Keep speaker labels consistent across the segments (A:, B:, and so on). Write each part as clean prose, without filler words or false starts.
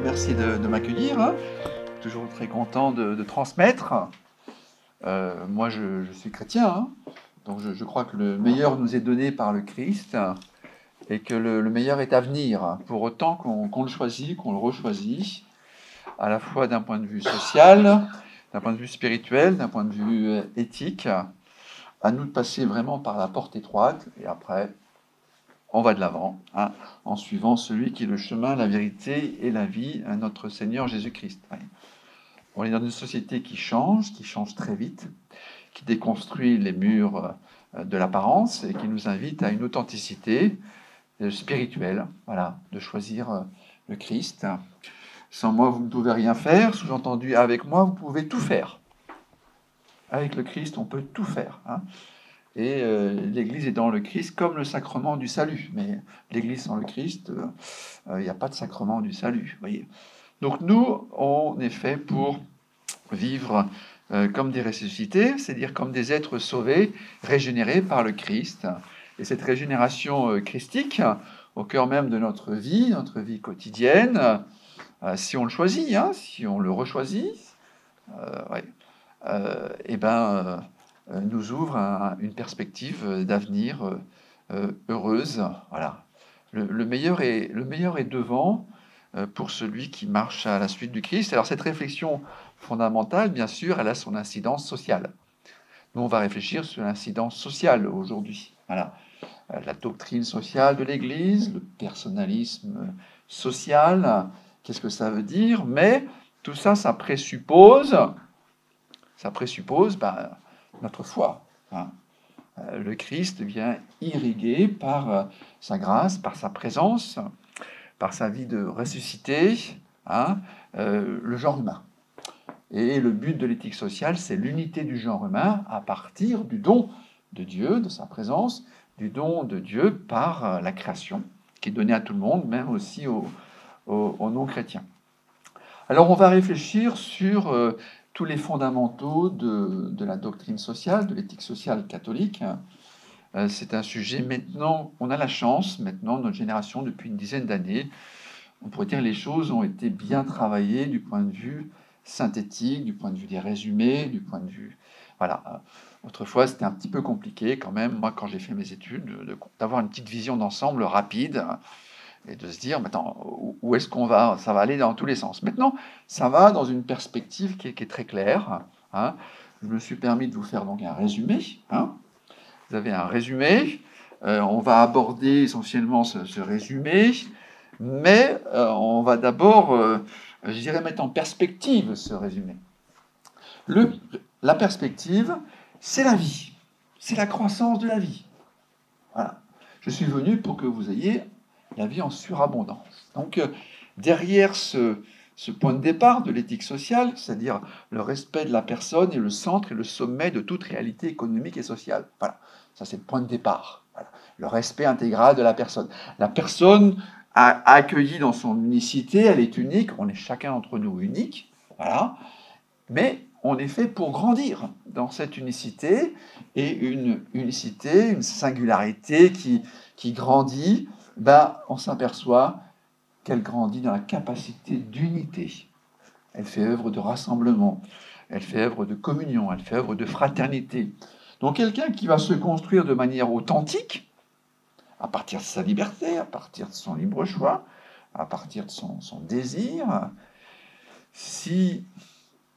A: merci de m'accueillir, hein. Toujours très content de transmettre. Moi, je suis chrétien, hein. Donc je crois que le meilleur nous est donné par le Christ et que le meilleur est à venir, pour autant qu'on le choisit, qu'on le rechoisit, à la fois d'un point de vue social, d'un point de vue spirituel, d'un point de vue éthique. À nous de passer vraiment par la porte étroite, et après, on va de l'avant, hein, en suivant celui qui est le chemin, la vérité et la vie, notre Seigneur Jésus-Christ. Ouais. On est dans une société qui change très vite, qui déconstruit les murs de l'apparence et qui nous invite à une authenticité spirituelle, voilà, de choisir le Christ. Sans moi, vous ne pouvez rien faire. Sous-entendu, avec moi, vous pouvez tout faire. Avec le Christ, on peut tout faire, hein. Et l'Église est dans le Christ comme le sacrement du salut. Mais l'Église sans le Christ, il n'y a pas de sacrement du salut. Voyez. Donc nous, on est fait pour vivre comme des ressuscités, c'est-à-dire comme des êtres sauvés, régénérés par le Christ. Et cette régénération christique, au cœur même de notre vie quotidienne, si on le choisit, hein, si on le rechoisit, ouais, nous ouvre une perspective d'avenir heureuse. Voilà. Le meilleur est devant pour celui qui marche à la suite du Christ. Alors cette réflexion fondamentale, bien sûr, elle a son incidence sociale. Nous, on va réfléchir sur l'incidence sociale aujourd'hui. Voilà. La doctrine sociale de l'Église, le personnalisme social, qu'est-ce que ça veut dire? Mais tout ça, ça présuppose notre foi, hein. Le Christ vient irriguer par sa grâce, par sa présence, par sa vie de ressuscité, hein, le genre humain. Et le but de l'éthique sociale, c'est l'unité du genre humain à partir du don de Dieu, de sa présence, du don de Dieu par la création, qui est donnée à tout le monde, même aussi aux non-chrétiens. Alors on va réfléchir sur tous les fondamentaux de la doctrine sociale, de l'éthique sociale catholique. C'est un sujet maintenant, on a la chance, maintenant, notre génération, depuis une dizaine d'années, on pourrait dire que les choses ont été bien travaillées du point de vue synthétique, du point de vue des résumés, du point de vue... Voilà. Autrefois, c'était un petit peu compliqué quand même, moi, quand j'ai fait mes études, d'avoir une petite vision d'ensemble rapide et de se dire, attends, où est-ce qu'on va? Ça va aller dans tous les sens. Maintenant, ça va dans une perspective qui est très claire, hein. Je me suis permis de vous faire donc un résumé, hein. Vous avez un résumé, on va aborder essentiellement ce résumé, mais on va d'abord, je dirais, mettre en perspective ce résumé. La perspective, c'est la vie, c'est la croissance de la vie. Voilà. Je suis venu pour que vous ayez la vie en surabondance. Donc, derrière ce point de départ de l'éthique sociale, c'est-à-dire le respect de la personne, est le centre et le sommet de toute réalité économique et sociale. Voilà. Ça, c'est le point de départ. Voilà. Le respect intégral de la personne. La personne accueillie dans son unicité, elle est unique. On est chacun d'entre nous unique. Voilà. Mais on est fait pour grandir dans cette unicité, et une unicité, une singularité qui grandit, on s'aperçoit qu'elle grandit dans la capacité d'unité. Elle fait œuvre de rassemblement, elle fait œuvre de communion, elle fait œuvre de fraternité. Donc quelqu'un qui va se construire de manière authentique, à partir de sa liberté, à partir de son libre choix, à partir de son désir, si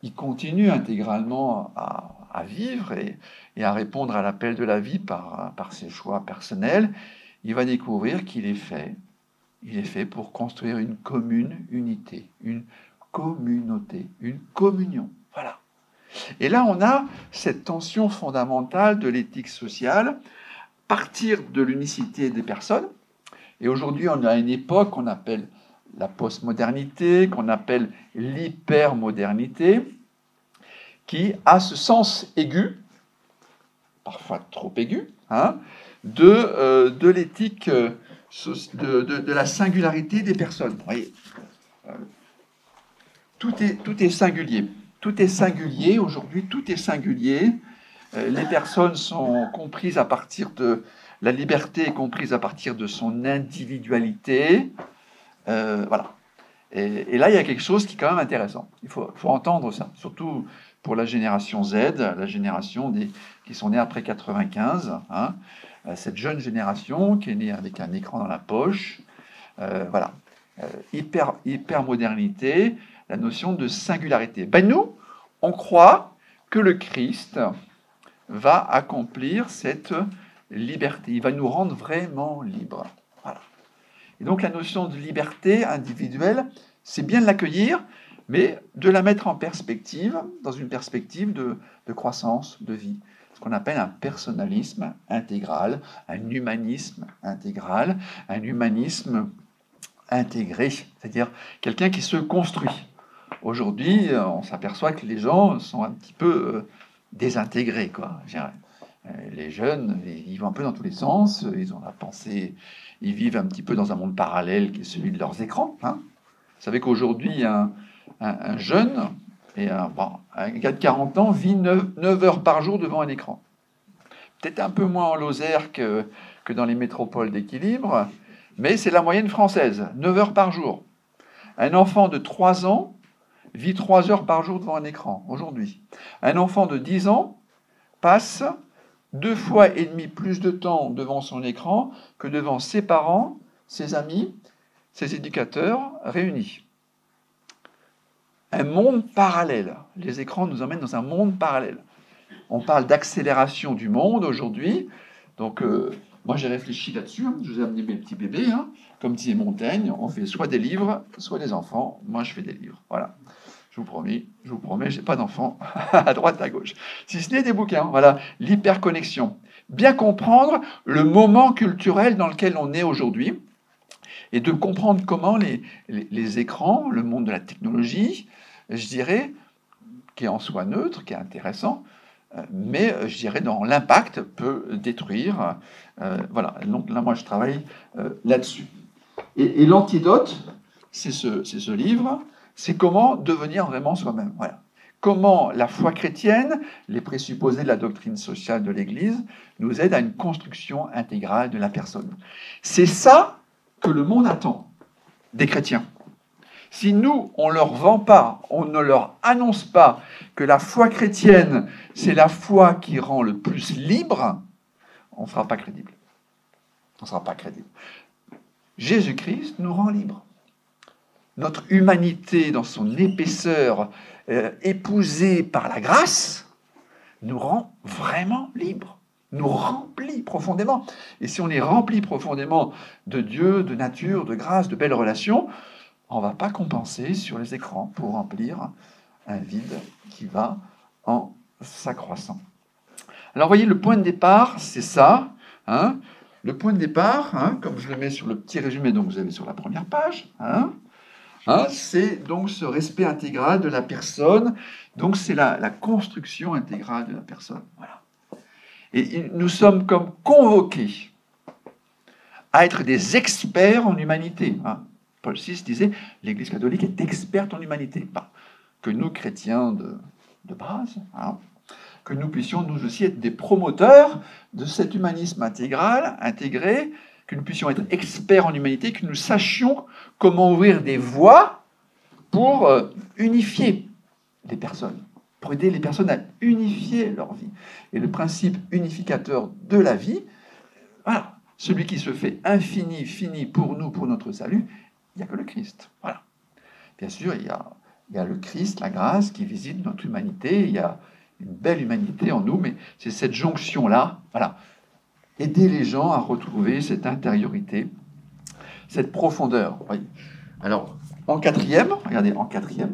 A: il continue intégralement à vivre et à répondre à l'appel de la vie par ses choix personnels, il va découvrir qu'il est fait pour construire une commune unité, une communauté, une communion. Voilà. Et là, on a cette tension fondamentale de l'éthique sociale, partir de l'unicité des personnes. Et aujourd'hui, on a une époque qu'on appelle la postmodernité, qu'on appelle l'hypermodernité, qui a ce sens aigu, parfois trop aigu, hein, de l'éthique, de la singularité des personnes. Vous voyez, tout est singulier. Tout est singulier, aujourd'hui, tout est singulier. Les personnes sont comprises à partir de... La liberté est comprise à partir de son individualité. Voilà. Et là, il y a quelque chose qui est quand même intéressant. Il faut entendre ça, surtout pour la génération Z, la génération qui sont nés après 95, hein, cette jeune génération qui est née avec un écran dans la poche, voilà, hyper modernité, la notion de singularité. Ben nous, on croit que le Christ va accomplir cette liberté, il va nous rendre vraiment libres. Voilà. Et donc la notion de liberté individuelle, c'est bien de l'accueillir, mais de la mettre en perspective, dans une perspective de croissance, de vie. Ce qu'on appelle un personnalisme intégral, un humanisme intégral, un humanisme intégré, c'est-à-dire quelqu'un qui se construit. Aujourd'hui, on s'aperçoit que les gens sont un petit peu désintégrés, quoi, je dirais. Les jeunes, ils vont un peu dans tous les sens, ils ont la pensée, ils vivent un petit peu dans un monde parallèle qui est celui de leurs écrans. Hein. Vous savez qu'aujourd'hui, un jeune, et un gars de 40 ans, vit 9 heures par jour devant un écran. Peut-être un peu moins en Lozère que dans les métropoles d'équilibre, mais c'est la moyenne française, 9 heures par jour. Un enfant de 3 ans vit 3 heures par jour devant un écran, aujourd'hui. Un enfant de 10 ans passe 2,5 fois plus de temps devant son écran que devant ses parents, ses amis, ses éducateurs réunis. Un monde parallèle. Les écrans nous emmènent dans un monde parallèle. On parle d'accélération du monde aujourd'hui. Donc, moi, j'ai réfléchi là-dessus. Hein. Je vous ai amené mes petits bébés. Hein. Comme disait Montaigne, on fait soit des livres, soit des enfants. Moi, je fais des livres. Voilà. Je vous promets, je n'ai pas d'enfants à droite, à gauche. Si ce n'est des bouquins, voilà, l'hyperconnexion. Bien comprendre le moment culturel dans lequel on est aujourd'hui et de comprendre comment les écrans, le monde de la technologie, je dirais, qui est en soi neutre, qui est intéressant, mais je dirais dans l'impact peut détruire. Voilà, donc là, moi, je travaille là-dessus. Et l'antidote, c'est ce livre. C'est comment devenir vraiment soi-même. Voilà. Comment la foi chrétienne, les présupposés de la doctrine sociale de l'Église, nous aident à une construction intégrale de la personne. C'est ça que le monde attend des chrétiens. Si nous, on ne leur vend pas, on ne leur annonce pas que la foi chrétienne, c'est la foi qui rend le plus libre, on ne sera pas crédible. On ne sera pas crédible. Jésus-Christ nous rend libres. Notre humanité, dans son épaisseur, épousée par la grâce, nous rend vraiment libres, nous remplit profondément. Et si on est rempli profondément de Dieu, de nature, de grâce, de belles relations, on ne va pas compenser sur les écrans pour remplir un vide qui va en s'accroissant. Alors, vous voyez, le point de départ, c'est ça. Hein, le point de départ, hein, comme je le mets sur le petit résumé, donc vous avez sur la première page, c'est donc ce respect intégral de la personne, donc c'est la construction intégrale de la personne. Voilà. Et nous sommes comme convoqués à être des experts en humanité. Hein. Paul VI disait, l'Église catholique est experte en humanité. Bah, que nous, chrétiens de base, hein, que nous puissions nous aussi être des promoteurs de cet humanisme intégral, intégré, que nous puissions être experts en humanité, que nous sachions comment ouvrir des voies pour unifier les personnes, pour aider les personnes à unifier leur vie. Et le principe unificateur de la vie, voilà, celui qui se fait infini, fini pour nous, pour notre salut, il n'y a que le Christ. Voilà. Bien sûr, il y a le Christ, la grâce qui visite notre humanité, il y a une belle humanité en nous, mais c'est cette jonction-là, voilà. Aider les gens à retrouver cette intériorité, cette profondeur. Oui. Alors, en quatrième, regardez, en quatrième,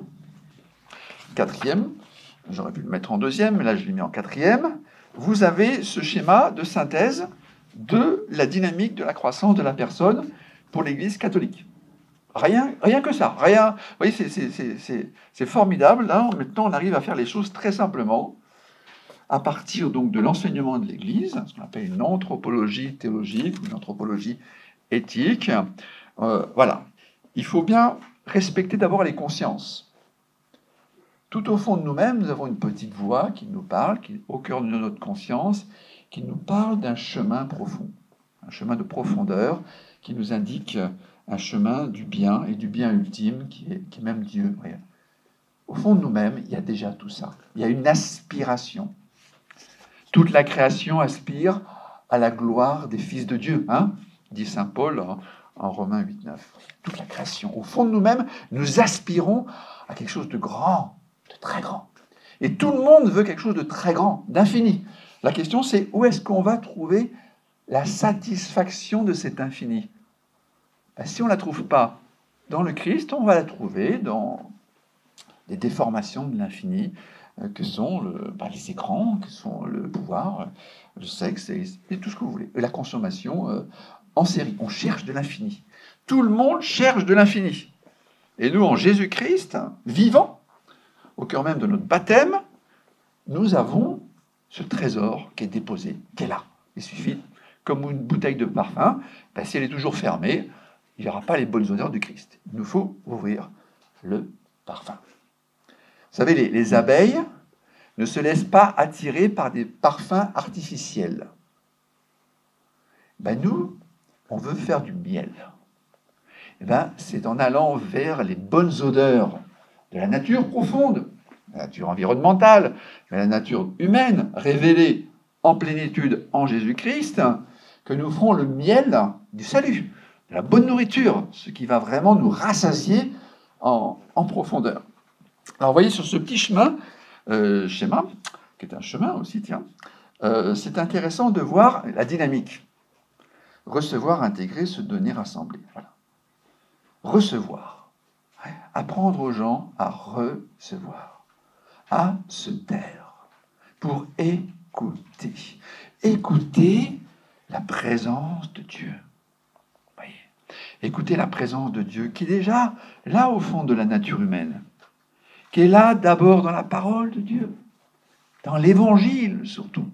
A: j'aurais pu le mettre en deuxième, mais là je l'ai mis en quatrième, vous avez ce schéma de synthèse de la dynamique de la croissance de la personne pour l'Église catholique. Rien que ça. Rien. Vous voyez, c'est formidable. Là, maintenant, on arrive à faire les choses très simplement à partir donc de l'enseignement de l'Église, ce qu'on appelle une anthropologie théologique, une anthropologie éthique. Voilà. Il faut bien respecter d'abord les consciences. Tout au fond de nous-mêmes, nous avons une petite voix qui nous parle, qui est au cœur de notre conscience, qui nous parle d'un chemin profond, un chemin de profondeur qui nous indique un chemin du bien et du bien ultime qui est même Dieu. Voyez. Au fond de nous-mêmes, il y a déjà tout ça. Il y a une aspiration. Toute la création aspire à la gloire des fils de Dieu, hein, dit saint Paul en Romains 8-9. Toute la création. Au fond de nous-mêmes, nous aspirons à quelque chose de grand, de très grand. Et tout le monde veut quelque chose de très grand, d'infini. La question, c'est où est-ce qu'on va trouver la satisfaction de cet infini? Ben, si on ne la trouve pas dans le Christ, on va la trouver dans des déformations de l'infini, que sont les écrans, que sont le pouvoir, le sexe et tout ce que vous voulez. Et la consommation en série. On cherche de l'infini. Tout le monde cherche de l'infini. Et nous, en Jésus-Christ, vivant, au cœur même de notre baptême, nous avons ce trésor qui est déposé, qui est là. Il suffit, comme une bouteille de parfum, ben, si elle est toujours fermée, il n'y aura pas les bonnes odeurs du Christ. Il nous faut ouvrir le parfum. Vous savez, les abeilles ne se laissent pas attirer par des parfums artificiels. Ben nous, on veut faire du miel. Et ben, c'est en allant vers les bonnes odeurs de la nature profonde, la nature environnementale, la nature humaine, révélée en plénitude en Jésus-Christ, que nous ferons le miel du salut, de la bonne nourriture, ce qui va vraiment nous rassasier en profondeur. Alors, vous voyez, sur ce petit schéma, qui est un chemin aussi, tiens, c'est intéressant de voir la dynamique. Recevoir, intégrer, se donner, rassembler. Voilà. Recevoir. Apprendre aux gens à recevoir, à se taire, pour écouter. Écouter la présence de Dieu. Voyez. Écouter la présence de Dieu qui est déjà là au fond de la nature humaine, qui est là d'abord dans la parole de Dieu, dans l'évangile surtout,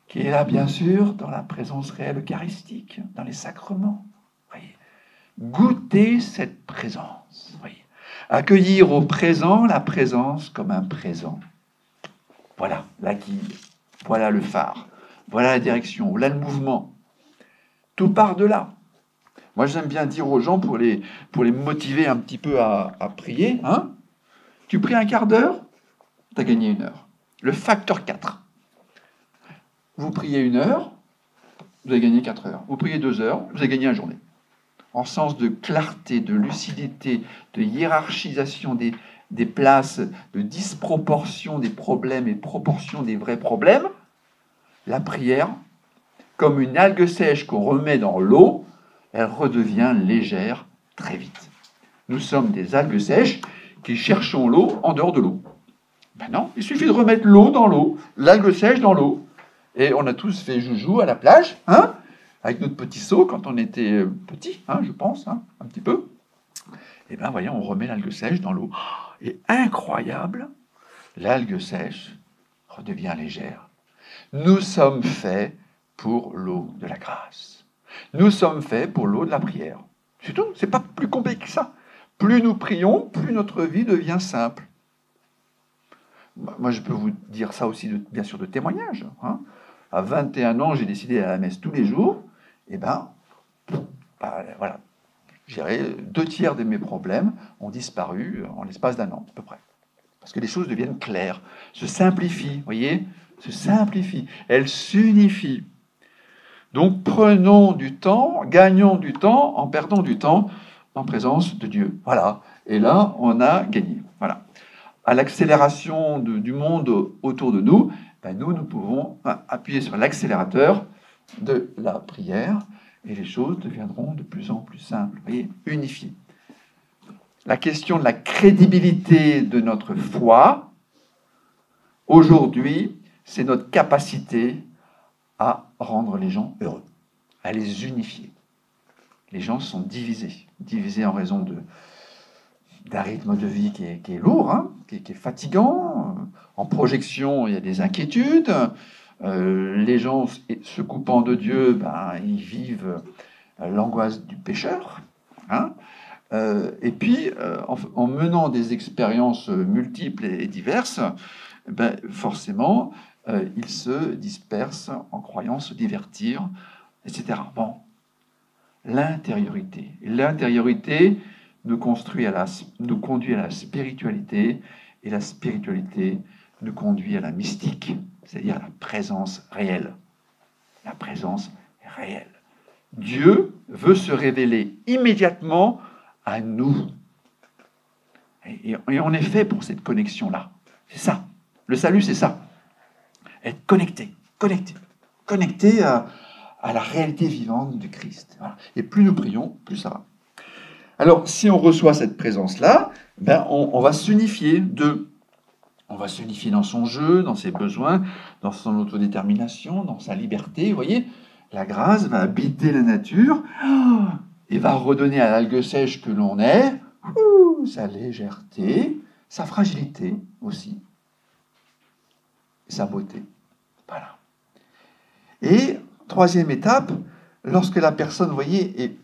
A: qui est là bien sûr dans la présence réelle eucharistique, dans les sacrements. Voyez. Goûter cette présence. Voyez. Accueillir au présent la présence comme un présent. Voilà la guide, voilà le phare, voilà la direction, voilà le mouvement. Tout part de là. Moi, j'aime bien dire aux gens, pour les motiver un petit peu à prier, hein, tu pries un quart d'heure, tu as gagné 1 heure. Le facteur 4. Vous priez 1 heure, vous avez gagné 4 heures. Vous priez 2 heures, vous avez gagné 1 journée. En sens de clarté, de lucidité, de hiérarchisation des places, de disproportion des problèmes et proportion des vrais problèmes, la prière, comme une algue sèche qu'on remet dans l'eau, elle redevient légère très vite. Nous sommes des algues sèches qui cherchons l'eau en dehors de l'eau. Ben non, il suffit de remettre l'eau dans l'eau, l'algue sèche dans l'eau. Et on a tous fait joujou à la plage, hein, avec notre petit seau quand on était petit, hein, je pense, hein, un petit peu. Et bien, voyez, on remet l'algue sèche dans l'eau. Et incroyable, l'algue sèche redevient légère. Nous sommes faits pour l'eau de la grâce. Nous sommes faits pour l'eau de la prière. C'est tout, c'est pas plus compliqué que ça. Plus nous prions, plus notre vie devient simple. Moi, je peux vous dire ça aussi, bien sûr, de témoignage. Hein. À 21 ans, j'ai décidé d'aller à la messe tous les jours. Et voilà, je dirais, 2/3 de mes problèmes ont disparu en l'espace d'1 an, à peu près. Parce que les choses deviennent claires, se simplifient, voyez, se simplifient, elles s'unifient. Donc, prenons du temps, gagnons du temps en perdant du temps en présence de Dieu. Voilà. Et là, on a gagné. Voilà. À l'accélération du monde autour de nous, nous pouvons appuyer sur l'accélérateur de la prière et les choses deviendront de plus en plus simples, vous voyez, unifiées. La question de la crédibilité de notre foi, aujourd'hui, c'est notre capacité à rendre les gens heureux, à les unifier. Les gens sont divisés en raison d'un rythme de vie qui est lourd, hein, qui est fatigant. En projection, il y a des inquiétudes. Les gens, se coupant de Dieu, ils vivent l'angoisse du pécheur. Hein. Et puis, en menant des expériences multiples et diverses, forcément, ils se dispersent en croyant se divertir, etc. Bon, l'intériorité. Et l'intériorité nous conduit à la spiritualité, et la spiritualité nous conduit à la mystique, c'est-à-dire à la présence réelle. La présence réelle. Dieu veut se révéler immédiatement à nous. Et on est fait pour cette connexion-là. C'est ça. Le salut, c'est ça. Être connecté à la réalité vivante du Christ. Voilà. Et plus nous prions, plus ça va. Alors, si on reçoit cette présence-là, ben on va s'unifier d'eux. On va s'unifier dans son jeu, dans ses besoins, dans son autodétermination, dans sa liberté. Vous voyez, la grâce va habiter la nature et va redonner à l'algue sèche que l'on est sa légèreté, sa fragilité aussi, et sa beauté. Voilà. Et troisième étape, lorsque la personne, vous voyez,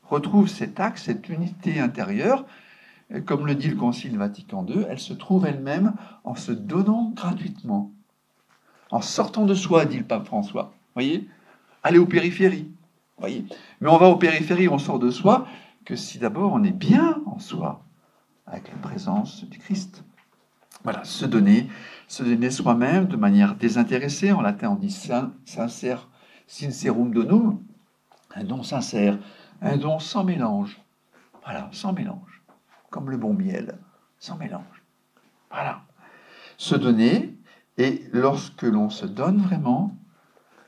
A: retrouve cet axe, cette unité intérieure, comme le dit le Concile Vatican II, elle se trouve elle-même en se donnant gratuitement, en sortant de soi, dit le pape François. Vous voyez, aller aux périphéries. Voyez, mais on va aux périphéries, on sort de soi, que si d'abord on est bien en soi, avec la présence du Christ. Voilà, se donner soi-même de manière désintéressée. En latin, on dit sincère, sincerum donum, un don sincère, un don sans mélange. Voilà, sans mélange, comme le bon miel, sans mélange. Voilà, se donner, et lorsque l'on se donne vraiment,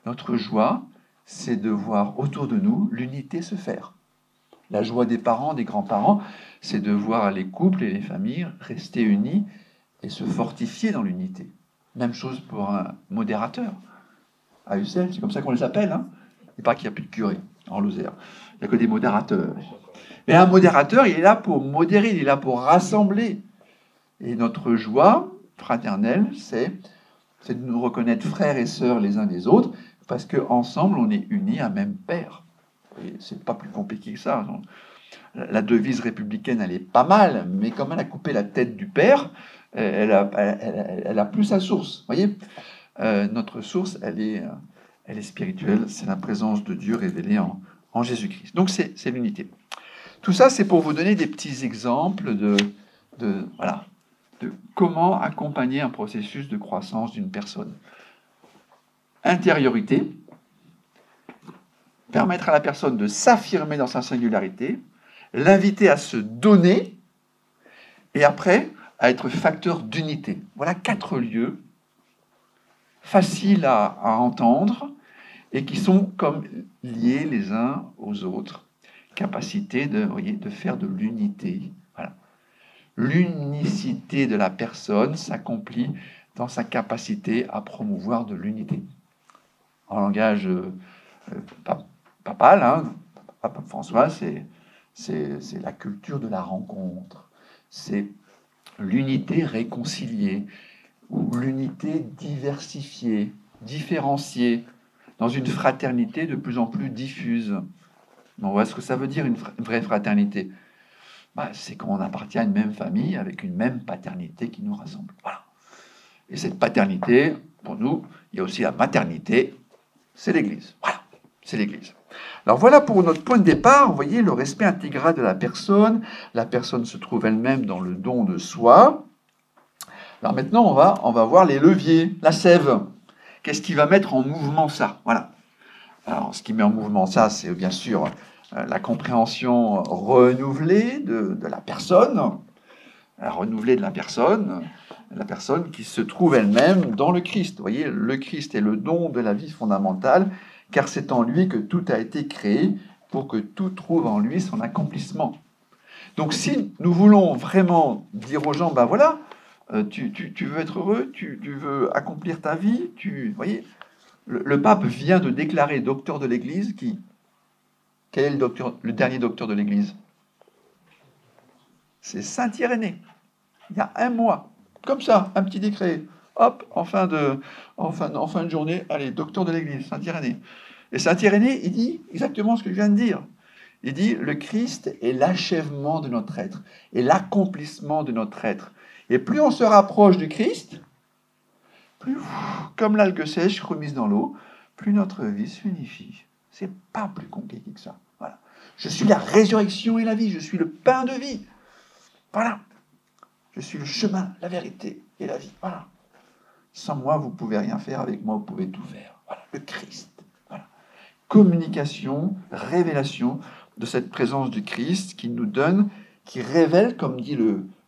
A: notre joie, c'est de voir autour de nous l'unité se faire. La joie des parents, des grands-parents, c'est de voir les couples et les familles rester unis et se fortifier dans l'unité. Même chose pour un modérateur. À Ussel, c'est comme ça qu'on les appelle. Hein. Il paraît qu'il n'y a plus de curé en Lozère. Il n'y a que des modérateurs. Mais un modérateur, il est là pour modérer, il est là pour rassembler. Et notre joie fraternelle, c'est de nous reconnaître frères et sœurs les uns des autres, parce qu'ensemble, on est unis à même père. Et c'est pas plus compliqué que ça. La devise républicaine, elle est pas mal, mais comme elle a coupé la tête du père, elle a plus sa source. Vous voyez, notre source, elle est spirituelle. C'est la présence de Dieu révélée en Jésus-Christ. Donc c'est l'unité. Tout ça, c'est pour vous donner des petits exemples de comment accompagner un processus de croissance d'une personne. Intériorité, permettre à la personne de s'affirmer dans sa singularité, l'inviter à se donner, et après, à être facteur d'unité. Voilà 4 lieux faciles à entendre et qui sont comme liés les uns aux autres. Capacité de faire de l'unité. Voilà. L'unicité de la personne s'accomplit dans sa capacité à promouvoir de l'unité. En langage papal, hein, Pape François, c'est la culture de la rencontre. C'est l'unité réconciliée, ou l'unité diversifiée, différenciée, dans une fraternité de plus en plus diffuse. On voit ce que ça veut dire une vraie fraternité. C'est qu'on appartient à une même famille avec une même paternité qui nous rassemble. Voilà. Et cette paternité, pour nous, il y a aussi la maternité, c'est l'Église. Voilà, c'est l'Église. Alors voilà pour notre point de départ, vous voyez, le respect intégral de la personne. La personne se trouve elle-même dans le don de soi. Alors maintenant, on va voir les leviers, la sève. Qu'est-ce qui va mettre en mouvement ça? Voilà. Alors, ce qui met en mouvement ça, c'est bien sûr la compréhension renouvelée de la personne, la personne qui se trouve elle-même dans le Christ. Vous voyez, le Christ est le don de la vie fondamentale, car c'est en lui que tout a été créé pour que tout trouve en lui son accomplissement. Donc si nous voulons vraiment dire aux gens, voilà, tu veux être heureux, tu veux accomplir ta vie, vous voyez, le pape vient de déclarer docteur de l'Église qui... Quel est le dernier docteur de l'Église? C'est Saint Irénée. Il y a un mois. Comme ça, un petit décret. Hop, en fin de journée, allez, docteur de l'Église, Saint Irénée. Et Saint Irénée, il dit exactement ce que je viens de dire. Il dit, le Christ est l'achèvement de notre être, et l'accomplissement de notre être. Et plus on se rapproche du Christ, plus, comme l'algue sèche remise dans l'eau, plus notre vie s'unifie. C'est pas plus compliqué que ça. Voilà. Je suis la résurrection et la vie. Je suis le pain de vie. Voilà. Je suis le chemin, la vérité et la vie. Voilà. Sans moi, vous ne pouvez rien faire. Avec moi, vous pouvez tout faire. Voilà. Le Christ. Voilà. Communication, révélation de cette présence du Christ qui nous donne, qui révèle, comme dit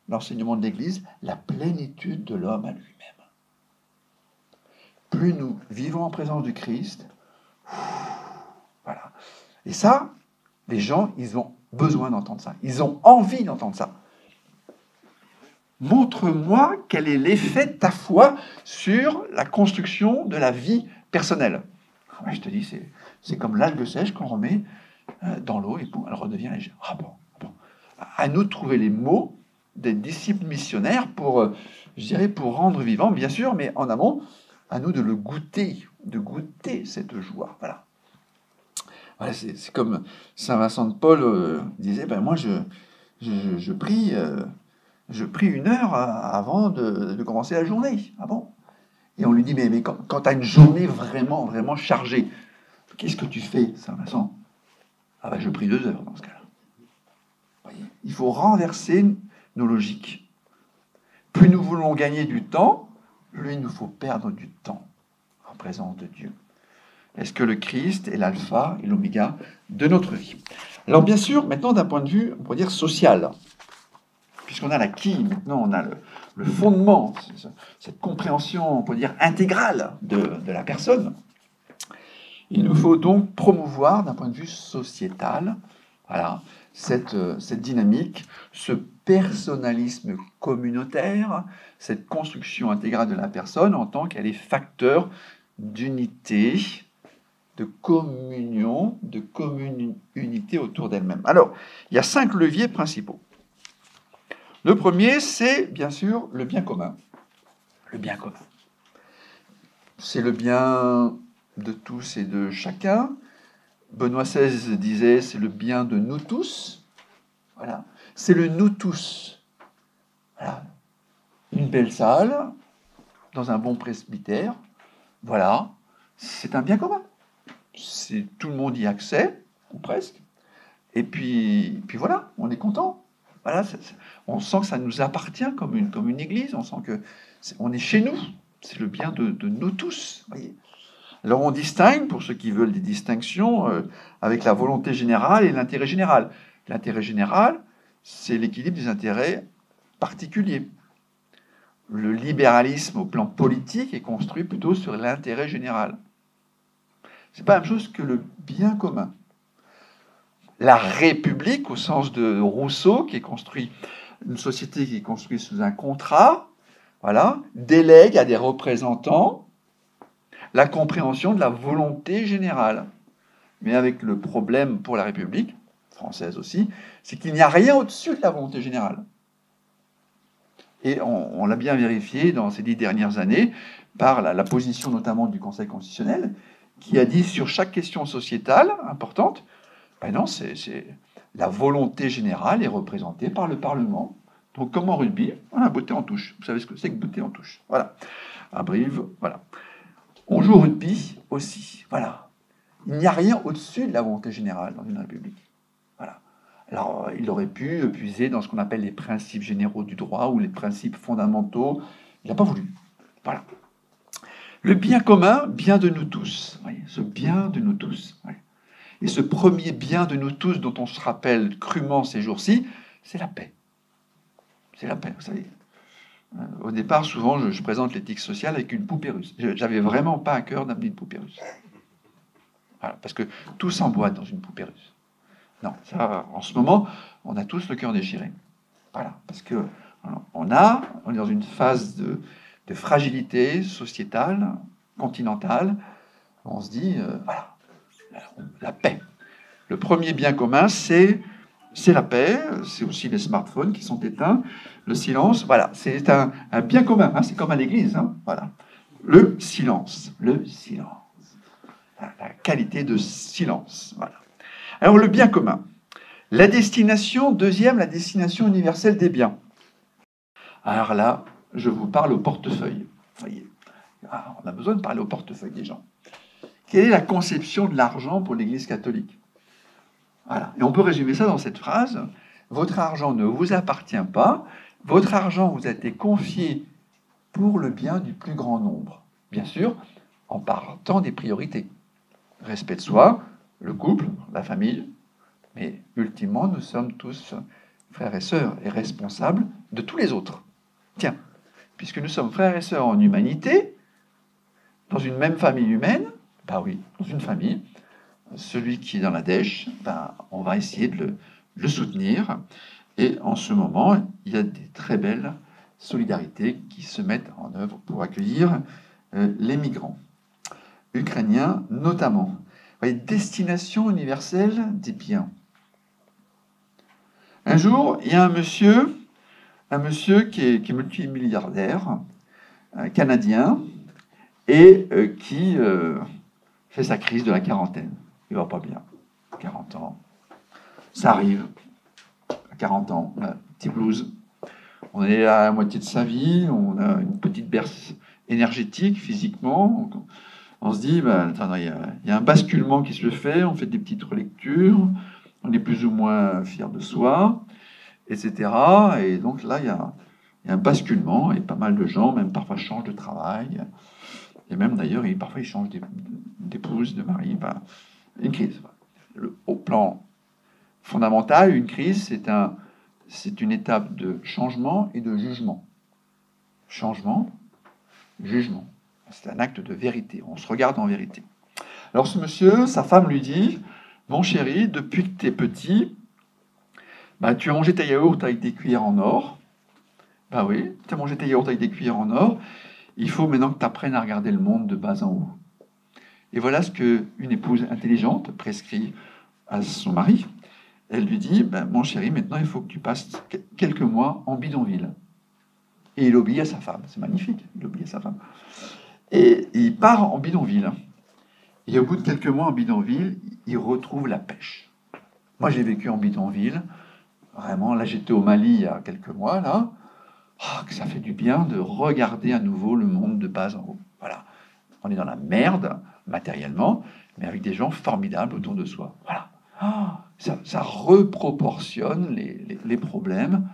A: l'enseignement de l'Église, la plénitude de l'homme à lui-même. Plus nous vivons en présence du Christ, voilà. Et ça, les gens, ils ont besoin d'entendre ça. Ils ont envie d'entendre ça. Montre-moi quel est l'effet de ta foi sur la construction de la vie personnelle. Ouais, je te dis, c'est comme l'algue sèche qu'on remet dans l'eau et boum, elle redevient légère. Ah bon. À nous de trouver les mots des disciples missionnaires pour, je dirais, pour rendre vivant, bien sûr, mais en amont, à nous de le goûter, de goûter cette joie. Voilà. Voilà, c'est comme Saint Vincent de Paul disait, ben moi je prie 1 heure avant de commencer la journée. Ah bon? Et on lui dit, mais quand tu as une journée vraiment, vraiment chargée, qu'est-ce que tu fais, Saint Vincent? Ah ben je prie 2 heures dans ce cas-là. Voyez, il faut renverser nos logiques. Plus nous voulons gagner du temps, plus il nous faut perdre du temps en présence de Dieu. Est-ce que le Christ est l'alpha et l'oméga de notre vie? Alors bien sûr, maintenant d'un point de vue, on pourrait dire social, puisqu'on a la qui, maintenant on a le fondement, cette compréhension, on pourrait dire intégrale de la personne, il nous faut donc promouvoir d'un point de vue sociétal, voilà, cette dynamique, ce personnalisme communautaire, cette construction intégrale de la personne en tant qu'elle est facteur d'unité, de communion, de unité autour d'elle-même. Alors, il y a 5 leviers principaux. Le premier, c'est bien sûr le bien commun. Le bien commun. C'est le bien de tous et de chacun. Benoît XVI disait, c'est le bien de nous tous. Voilà. C'est le nous tous. Voilà. Une belle salle, dans un bon presbytère. Voilà. C'est un bien commun. Tout le monde y a accès, ou presque. Et puis voilà, on est content. Voilà, on sent que ça nous appartient comme une église. On sent que on est chez nous. C'est le bien de nous tous. Voyez. Alors on distingue, pour ceux qui veulent des distinctions, avec la volonté générale et l'intérêt général. L'intérêt général, c'est l'équilibre des intérêts particuliers. Le libéralisme au plan politique est construit plutôt sur l'intérêt général. C'est pas la même chose que le bien commun. La République, au sens de Rousseau, qui est construit, une société qui est construite sous un contrat, voilà, délègue à des représentants la compréhension de la volonté générale. Mais avec le problème pour la République, française aussi, c'est qu'il n'y a rien au-dessus de la volonté générale. Et on l'a bien vérifié dans ces 10 dernières années, par la position notamment du Conseil constitutionnel, qui a dit sur chaque question sociétale importante, ben non, la volonté générale est représentée par le Parlement. Donc, comme en rugby, on a botté en touche. Vous savez ce que c'est que botter en touche. Voilà. À Brive, voilà. On joue au rugby aussi. Voilà. Il n'y a rien au-dessus de la volonté générale dans une république. Voilà. Alors, il aurait pu puiser dans ce qu'on appelle les principes généraux du droit ou les principes fondamentaux. Il n'a pas voulu. Voilà. Le bien commun, bien de nous tous. Voyez, ce bien de nous tous. Voyez. Et ce premier bien de nous tous dont on se rappelle crûment ces jours-ci, c'est la paix. C'est la paix, vous savez. Au départ, souvent, je présente l'éthique sociale avec une poupée russe. J'avais vraiment pas à cœur d'amener une poupée russe. Voilà, parce que tout s'emboîte dans une poupée russe. Non, ça, en ce moment, on a tous le cœur déchiré. Voilà, parce que on est dans une phase de fragilité sociétale, continentale. On se dit, voilà, la paix. Le premier bien commun, c'est la paix. C'est aussi les smartphones qui sont éteints. Le silence, voilà, c'est un bien commun. Hein, c'est comme à l'église. Hein, voilà. Le silence. La qualité de silence. Voilà. Alors, le bien commun. La destination, deuxième, la destination universelle des biens. Alors là, je vous parle au portefeuille. Voyez. Ah, on a besoin de parler au portefeuille des gens. Quelle est la conception de l'argent pour l'Église catholique? Voilà. Et on peut résumer ça dans cette phrase. Votre argent ne vous appartient pas. Votre argent vous a été confié pour le bien du plus grand nombre. Bien sûr, en partant des priorités. Respect de soi, le couple, la famille. Mais ultimement, nous sommes tous frères et sœurs et responsables de tous les autres. Tiens, puisque nous sommes frères et sœurs en humanité, dans une même famille humaine, bah oui, dans une famille, celui qui est dans la dèche, ben, on va essayer de le soutenir. Et en ce moment, il y a des très belles solidarités qui se mettent en œuvre pour accueillir les migrants, ukrainiens notamment. Vous voyez, destination universelle des biens. Un jour, il y a un monsieur qui est multimilliardaire, canadien, et qui fait sa crise de la quarantaine. Il va pas bien. 40 ans. Ça arrive. À 40 ans, on a un petit blues. On est à la moitié de sa vie, on a une petite berce énergétique, physiquement. On se dit, bah, il y a un basculement qui se fait, on fait des petites relectures, on est plus ou moins fier de soi, etc. Et donc là, il y a un basculement, et pas mal de gens, même parfois, changent de travail. Et même d'ailleurs, parfois, ils changent d'épouse, de mari. Ben, une crise. Au plan fondamental, une crise, c'est une étape de changement et de jugement. Changement, jugement. C'est un acte de vérité. On se regarde en vérité. Alors ce monsieur, sa femme lui dit, mon chéri, depuis que tu es petit, bah, tu as mangé ta yaourt avec des cuillères en or. Bah oui, tu as mangé ta yaourt avec des cuillères en or. Il faut maintenant que tu apprennes à regarder le monde de bas en haut. Et voilà ce qu'une épouse intelligente prescrit à son mari. Elle lui dit, ben, mon chéri, maintenant il faut que tu passes quelques mois en bidonville. Et il obéit à sa femme. C'est magnifique, il obéit à sa femme. Et il part en bidonville. Et au bout de quelques mois en bidonville, il retrouve la pêche. Moi, j'ai vécu en bidonville. Vraiment, là, j'étais au Mali il y a quelques mois, là. Oh, que ça fait du bien de regarder à nouveau le monde de bas en haut. Voilà. On est dans la merde, matériellement, mais avec des gens formidables autour de soi. Voilà. Oh, ça reproportionne les problèmes.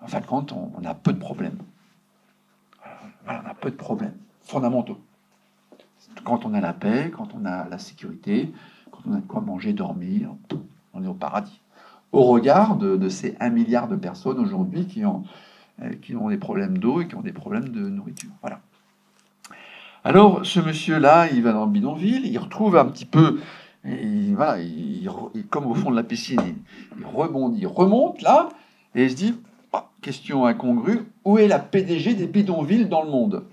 A: En fin de compte, on a peu de problèmes. Voilà, on a peu de problèmes fondamentaux. Quand on a la paix, quand on a la sécurité, quand on a de quoi manger, dormir, on est au paradis. Au regard de ces 1 milliard de personnes aujourd'hui qui ont des problèmes d'eau et qui ont des problèmes de nourriture. Voilà. Alors, ce monsieur-là, il va dans le bidonville, il retrouve un petit peu, voilà, comme au fond de la piscine, il rebondit, il remonte là, et il se dit, oh, question incongrue, où est la PDG des bidonvilles dans le monde?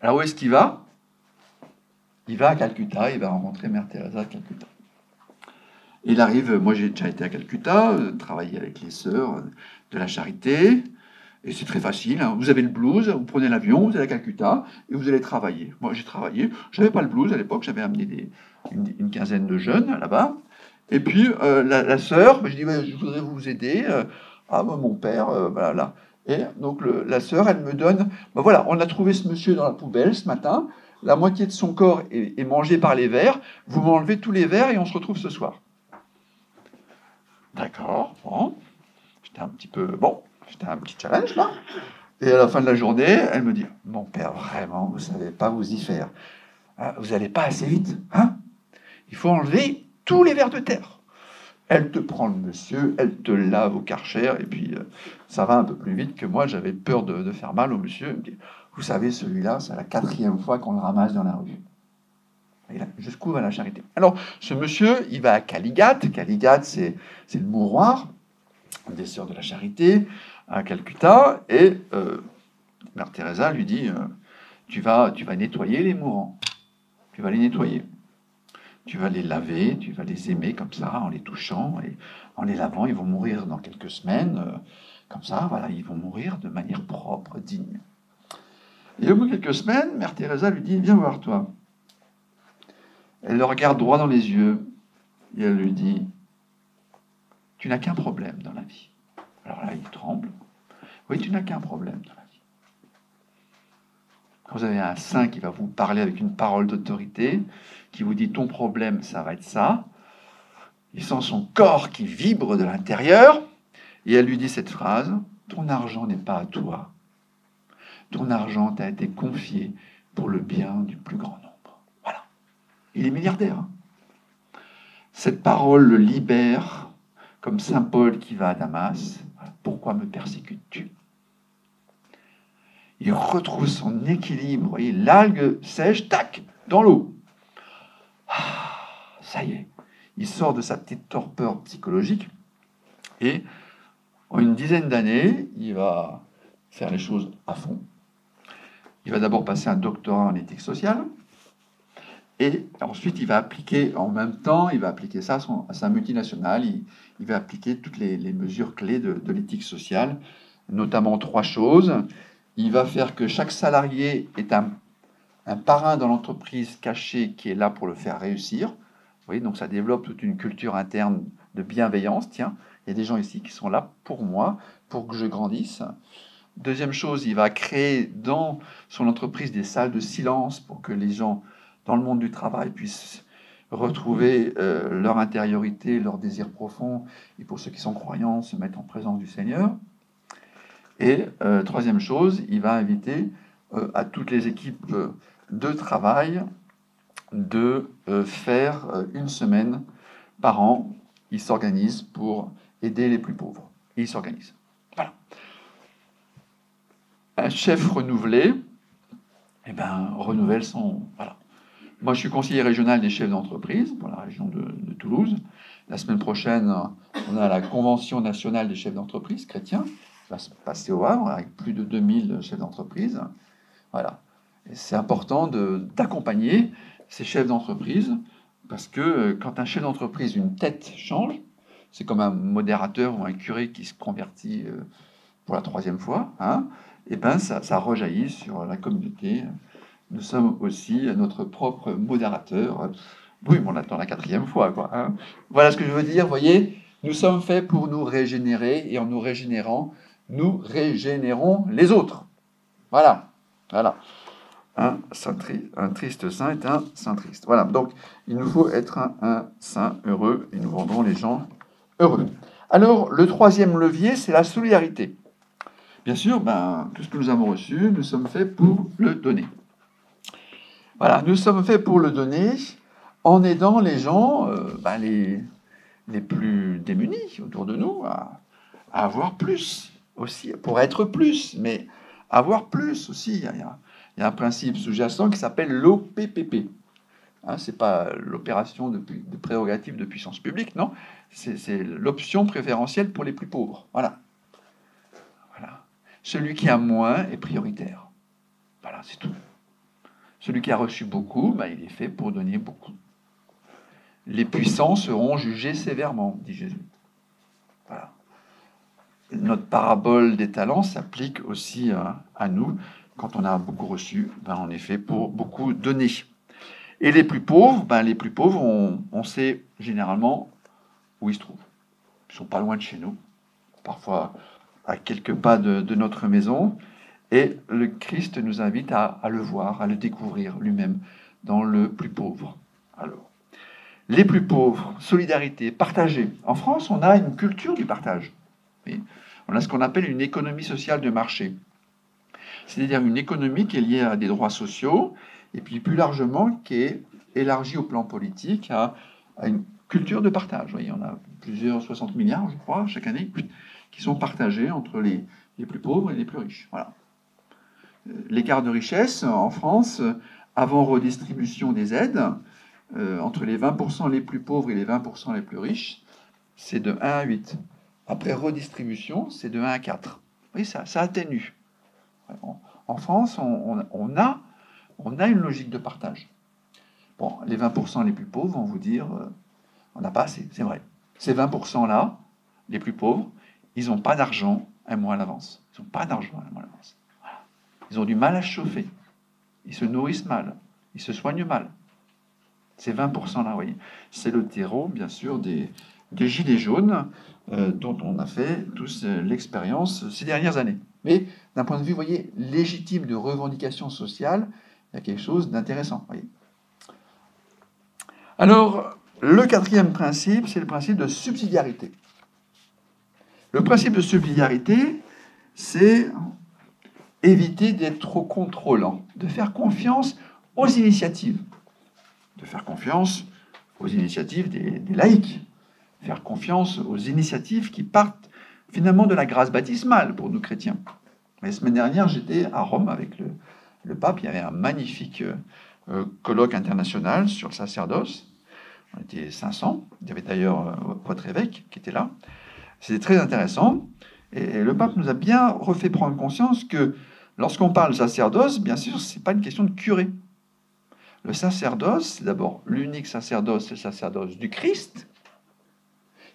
A: Alors, où est-ce qu'il va? Il va à Calcutta, il va rencontrer Mère Teresa à Calcutta. Il arrive, moi j'ai déjà été à Calcutta, travailler avec les sœurs de la charité, et c'est très facile, hein. Vous avez le blues, vous prenez l'avion, vous allez à Calcutta, et vous allez travailler. Moi j'ai travaillé, je n'avais pas le blues à l'époque, j'avais amené une quinzaine de jeunes là-bas, et puis la sœur, je dis, ouais, je voudrais vous aider, mon père, voilà, là. Et donc la sœur, elle me donne, ben voilà, on a trouvé ce monsieur dans la poubelle ce matin, la moitié de son corps est mangé par les vers, vous m'enlevez tous les vers et on se retrouve ce soir. D'accord, bon. J'étais un petit challenge là. Et à la fin de la journée, elle me dit, mon père, vraiment, vous savez pas vous y faire. Vous n'allez pas assez vite, hein? Il faut enlever tous les vers de terre. Elle te prend le monsieur, elle te lave au Karcher, et puis ça va un peu plus vite que moi, j'avais peur de faire mal au monsieur. Elle me dit, vous savez, celui-là, c'est la 4e fois qu'on le ramasse dans la rue. Et là, jusqu'où va la charité? Alors, ce monsieur, il va à Caligat. Caligat, c'est le mouroir des Sœurs de la Charité à Calcutta. Et Mère Teresa lui dit, tu vas nettoyer les mourants. Tu vas les nettoyer. Tu vas les laver, tu vas les aimer comme ça, en les touchant et en les lavant. Ils vont mourir dans quelques semaines. Comme ça, voilà, ils vont mourir de manière propre, digne. Et au bout de quelques semaines, Mère Teresa lui dit, viens voir toi. Elle le regarde droit dans les yeux et elle lui dit, tu n'as qu'un problème dans la vie. Alors là, il tremble. Oui, tu n'as qu'un problème dans la vie. Quand vous avez un saint qui va vous parler avec une parole d'autorité, qui vous dit ton problème, ça va être ça, Il sent son corps qui vibre de l'intérieur. Et elle lui dit cette phrase, « Ton argent n'est pas à toi. Ton argent t'a été confié pour le bien du plus grand nombre. » Voilà. Il est milliardaire. Hein. Cette parole le libère, comme saint Paul qui va à Damas. « Pourquoi me persécutes-tu » Il retrouve son équilibre. Et l'algue sèche, tac, dans l'eau. Ah, ça y est. Il sort de sa petite torpeur psychologique. Et en une dizaine d'années, il va faire les choses à fond. Il va d'abord passer un doctorat en éthique sociale. Et ensuite, il va appliquer, en même temps, il va appliquer ça à sa multinationale. Il va appliquer toutes les mesures clés de l'éthique sociale, notamment 3 choses. Il va faire que chaque salarié est un parrain dans l'entreprise caché qui est là pour le faire réussir. Vous voyez, donc ça développe toute une culture interne de bienveillance. Tiens, il y a des gens ici qui sont là pour moi, pour que je grandisse. Deuxième chose, il va créer dans son entreprise des salles de silence pour que les gens dans le monde du travail puissent retrouver leur intériorité, leur désir profond, et pour ceux qui sont croyants, se mettre en présence du Seigneur. Et troisième chose, il va inviter à toutes les équipes de travail de faire une semaine par an. Il s'organise pour aider les plus pauvres. Il s'organise. Voilà. Un chef renouvelé, eh ben, renouvelle son... Voilà. Moi, je suis conseiller régional des chefs d'entreprise pour la région de Toulouse. La semaine prochaine, on a la Convention nationale des chefs d'entreprise chrétiens qui va se passer au Havre avec plus de 2000 chefs d'entreprise. Voilà. Et c'est important d'accompagner ces chefs d'entreprise parce que quand un chef d'entreprise, une tête change, c'est comme un modérateur ou un curé qui se convertit pour la 3e fois, hein, et ben ça rejaillit sur la communauté. Nous sommes aussi notre propre modérateur. Oui, mais on attend la 4e fois, quoi. Hein. Voilà ce que je veux dire. Vous voyez, nous sommes faits pour nous régénérer, et en nous régénérant, nous régénérons les autres. Voilà. Voilà. Un triste saint est un saint triste. Voilà. Donc, il nous faut être un saint heureux, et nous rendrons les gens heureux. Alors, le 3e levier, c'est la solidarité. Bien sûr, tout ce que nous avons reçu, nous sommes faits pour le donner. Voilà, nous sommes faits pour le donner en aidant les gens, les plus démunis autour de nous, à avoir plus aussi, pour être plus, mais avoir plus aussi. Il y a un principe sous-jacent qui s'appelle l'OPPP. Hein, ce n'est pas l'opération de prérogative de puissance publique, non, c'est l'option préférentielle pour les plus pauvres. Voilà. Voilà. Celui qui a moins est prioritaire. Voilà, c'est tout. Celui qui a reçu beaucoup, il est fait pour donner beaucoup. Les puissants seront jugés sévèrement, dit Jésus. Voilà. Notre parabole des talents s'applique aussi à nous. Quand on a beaucoup reçu, on est fait pour beaucoup donner. Et les plus pauvres, on sait généralement où ils se trouvent. Ils ne sont pas loin de chez nous, parfois à quelques pas de notre maison. Et le Christ nous invite à le voir, à le découvrir lui-même dans le plus pauvre. Alors, les plus pauvres, solidarité, partager. En France, on a une culture du partage. Oui. On a ce qu'on appelle une économie sociale de marché. C'est-à-dire une économie qui est liée à des droits sociaux, et puis plus largement qui est élargie au plan politique à une culture de partage. Vous voyez, on a plusieurs 60 milliards, je crois, chaque année, qui sont partagés entre les plus pauvres et les plus riches. Voilà. L'écart de richesse en France, avant redistribution des aides, entre les 20% les plus pauvres et les 20% les plus riches, c'est de 1 à 8. Après redistribution, c'est de 1 à 4. Oui, ça atténue. En France, on a une logique de partage. Bon, les 20% les plus pauvres vont vous dire, on n'a pas assez, c'est vrai. Ces 20%-là, les plus pauvres, ils n'ont pas d'argent un mois à l'avance. Ils n'ont pas d'argent un mois à l'avance. Voilà. Ils ont du mal à se chauffer. Ils se nourrissent mal. Ils se soignent mal. Ces 20%-là, vous voyez, c'est le terreau, bien sûr, des gilets jaunes dont on a fait tous l'expérience ces dernières années. Mais d'un point de vue, vous voyez, légitime de revendication sociale, il y a quelque chose d'intéressant. Alors, Le quatrième principe, c'est le principe de subsidiarité. Le principe de subsidiarité, c'est éviter d'être trop contrôlant, de faire confiance aux initiatives, de faire confiance aux initiatives des laïcs, faire confiance aux initiatives qui partent finalement de la grâce baptismale pour nous chrétiens. La semaine dernière, j'étais à Rome avec le pape. Il y avait un magnifique colloque international sur le sacerdoce. On était 500. Il y avait d'ailleurs votre évêque qui était là. C'était très intéressant. Et le pape nous a bien refait prendre conscience que lorsqu'on parle de sacerdoce, bien sûr, ce n'est pas une question de curé. Le sacerdoce, c'est d'abord l'unique sacerdoce, c'est le sacerdoce du Christ,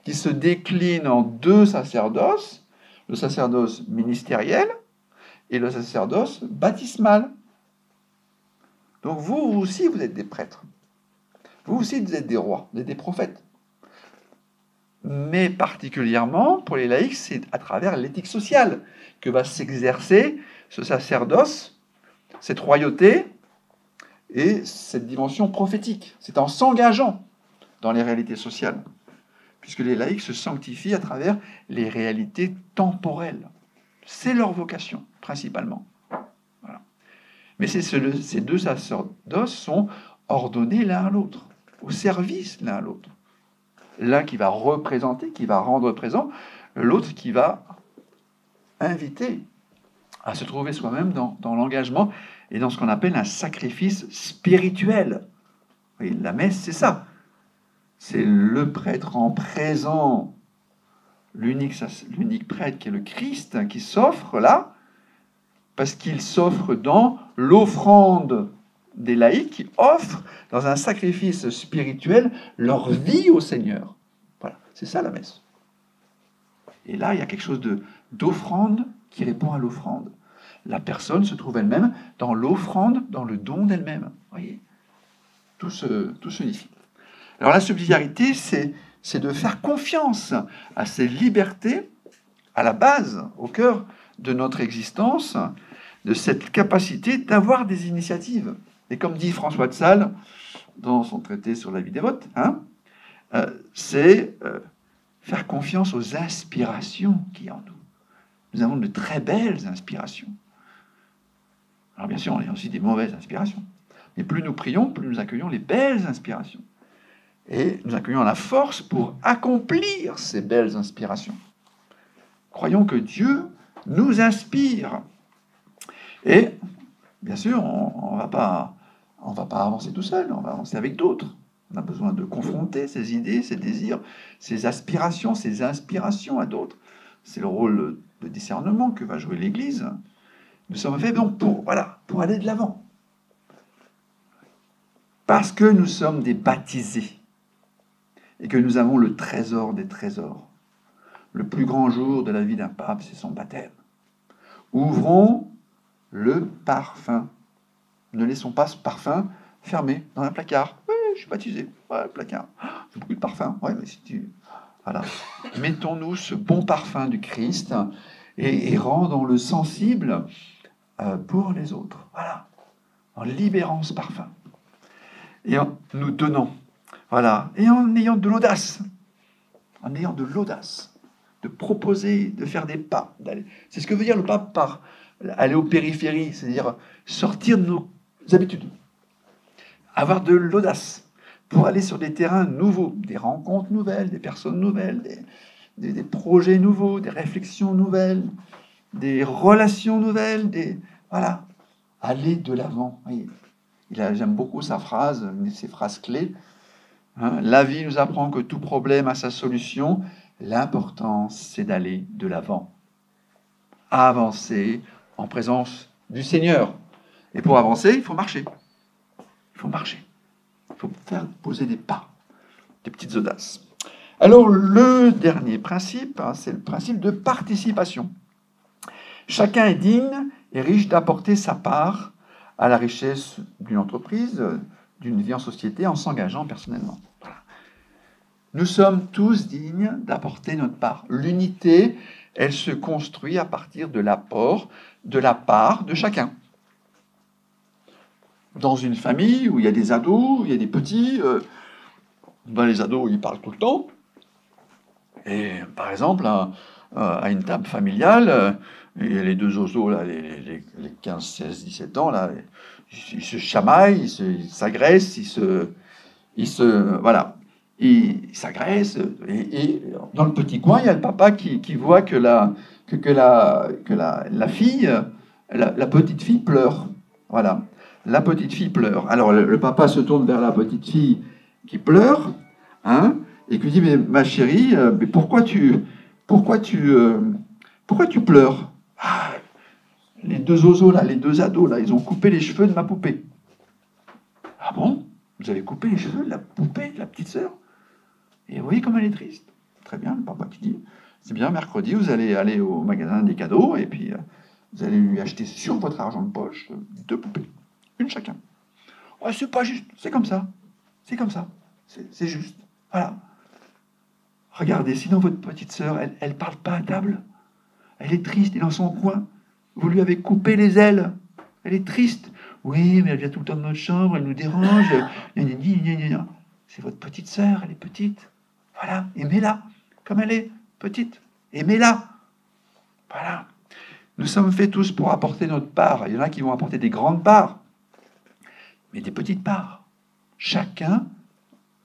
A: qui se décline en deux sacerdoces, le sacerdoce ministériel et le sacerdoce baptismal. Donc vous aussi, vous êtes des prêtres. Vous aussi, vous êtes des rois, vous êtes des prophètes. Mais particulièrement, pour les laïcs, c'est à travers l'éthique sociale que va s'exercer ce sacerdoce, cette royauté et cette dimension prophétique. C'est en s'engageant dans les réalités sociales, puisque les laïcs se sanctifient à travers les réalités temporelles. C'est leur vocation, principalement. Voilà. Mais ces deux sacerdoces sont ordonnés l'un à l'autre, au service l'un à l'autre. L'un qui va représenter, qui va rendre présent, l'autre qui va inviter à se trouver soi-même dans l'engagement et dans ce qu'on appelle un sacrifice spirituel. Oui, la messe, c'est ça. C'est le prêtre en présent, l'unique prêtre qui est le Christ, qui s'offre là, parce qu'il s'offre dans l'offrande des laïcs qui offrent dans un sacrifice spirituel leur vie au Seigneur. Voilà, c'est ça la messe. Et là, il y a quelque chose d'offrande qui répond à l'offrande. La personne se trouve elle-même dans l'offrande, dans le don d'elle-même. Voyez, tout se unifie. Alors la subsidiarité, c'est de faire confiance à ces libertés, à la base, au cœur de notre existence, de cette capacité d'avoir des initiatives. Et comme dit François de Sales dans son traité sur la vie dévote, c'est faire confiance aux inspirations qui en nous. Nous avons de très belles inspirations. Alors bien sûr, on a aussi des mauvaises inspirations. Mais plus nous prions, plus nous accueillons les belles inspirations. Et nous accueillons la force pour accomplir ces belles inspirations. Croyons que Dieu nous inspire. Et bien sûr, on va pas avancer tout seul, on va avancer avec d'autres. On a besoin de confronter ces idées, ces désirs, ces aspirations, ces inspirations à d'autres. C'est le rôle de discernement que va jouer l'Église. Nous sommes faits donc pour aller de l'avant. Parce que nous sommes des baptisés et que nous avons le trésor des trésors. Le plus grand jour de la vie d'un pape, c'est son baptême. Ouvrons le parfum. Ne laissons pas ce parfum fermé dans un placard. Oui, je suis baptisé. Ouais, le placard. C'est beaucoup de parfum. Ouais, mais si tu... Voilà. Mettons-nous ce bon parfum du Christ et rendons-le sensible pour les autres. Voilà. En libérant ce parfum. Et en nous donnant. Voilà. Et en ayant de l'audace. En ayant de l'audace. De proposer, de faire des pas. D'aller. C'est ce que veut dire le pape par aller aux périphéries. C'est-à-dire sortir de nos habitudes. Avoir de l'audace. Pour aller sur des terrains nouveaux. Des rencontres nouvelles, des personnes nouvelles, des projets nouveaux, des réflexions nouvelles, des relations nouvelles, voilà. Aller de l'avant. J'aime beaucoup sa phrase, une de ses phrases clés. La vie nous apprend que tout problème a sa solution. L'important, c'est d'aller de l'avant. Avancer en présence du Seigneur. Et pour avancer, il faut marcher. Il faut marcher. Il faut faire poser des pas, des petites audaces. Alors, le dernier principe, c'est le principe de participation. Chacun est digne et riche d'apporter sa part à la richesse d'une entreprise, d'une vie en société, en s'engageant personnellement. Voilà. Nous sommes tous dignes d'apporter notre part. L'unité, elle se construit à partir de l'apport, de la part de chacun. Dans une famille où il y a des ados, où il y a des petits, Ben, les ados, ils parlent tout le temps. Et par exemple, à une table familiale, et les deux oiseaux, là, les 15, 16, 17 ans, là, ils se chamaillent, ils s'agressent, voilà, ils s'agressent. Et dans le petit coin, il y a le papa qui voit que la fille, la petite fille pleure. Voilà, la petite fille pleure. Alors le papa se tourne vers la petite fille qui pleure, hein, et lui dit, mais ma chérie, mais pourquoi tu, euh, pourquoi tu pleures? Ah, les deux oiseaux là, les deux ados là, ils ont coupé les cheveux de ma poupée. Ah bon? Vous avez coupé les cheveux de la poupée de la petite sœur? Et vous voyez comme elle est triste. Très bien, le papa qui dit, c'est bien, mercredi, vous allez aller au magasin des cadeaux, et puis vous allez lui acheter sur votre argent de poche 2 poupées, une chacun. Ouais, c'est pas juste, c'est comme ça. C'est comme ça. C'est juste. Voilà. Regardez, sinon votre petite sœur, elle parle pas à table. Elle est triste, elle est dans son coin. Vous lui avez coupé les ailes. Elle est triste. Oui, mais elle vient tout le temps de notre chambre, elle nous dérange. C'est votre petite sœur, elle est petite. Voilà, aimez-la, comme elle est petite. Aimez-la. Voilà. Nous sommes faits tous pour apporter notre part. Il y en a qui vont apporter des grandes parts, mais des petites parts. Chacun,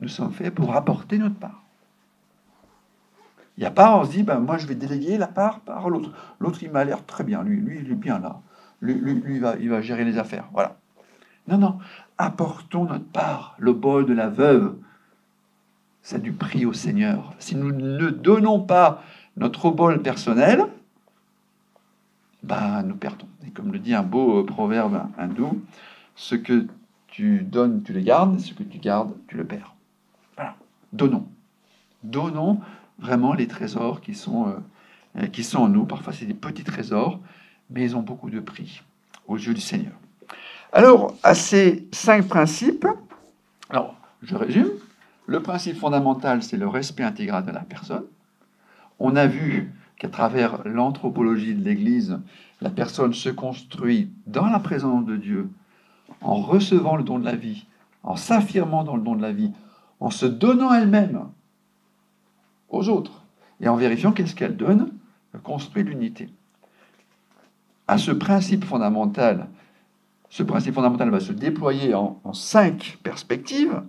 A: nous sommes faits pour apporter notre part. Il n'y a pas, on se dit, ben, moi je vais déléguer la part par l'autre. L'autre, il m'a l'air très bien, lui, il est bien là. Lui il va gérer les affaires. Voilà. Non, non. Apportons notre part. Le bol de la veuve, c'est du prix au Seigneur. Si nous ne donnons pas notre bol personnel, ben, nous perdons. Et comme le dit un beau proverbe hindou, ce que tu donnes, tu le gardes, ce que tu gardes, tu le perds. Voilà. Donnons. Donnons vraiment les trésors qui sont en nous. Parfois, c'est des petits trésors, mais ils ont beaucoup de prix aux yeux du Seigneur. Alors, à ces 5 principes, alors, je résume. Le principe fondamental, c'est le respect intégral de la personne. On a vu qu'à travers l'anthropologie de l'Église, la personne se construit dans la présence de Dieu, en recevant le don de la vie, en s'affirmant dans le don de la vie, en se donnant elle-même aux autres, et en vérifiant qu'est-ce qu'elle donne, construit l'unité. À ce principe fondamental va se déployer en 5 perspectives: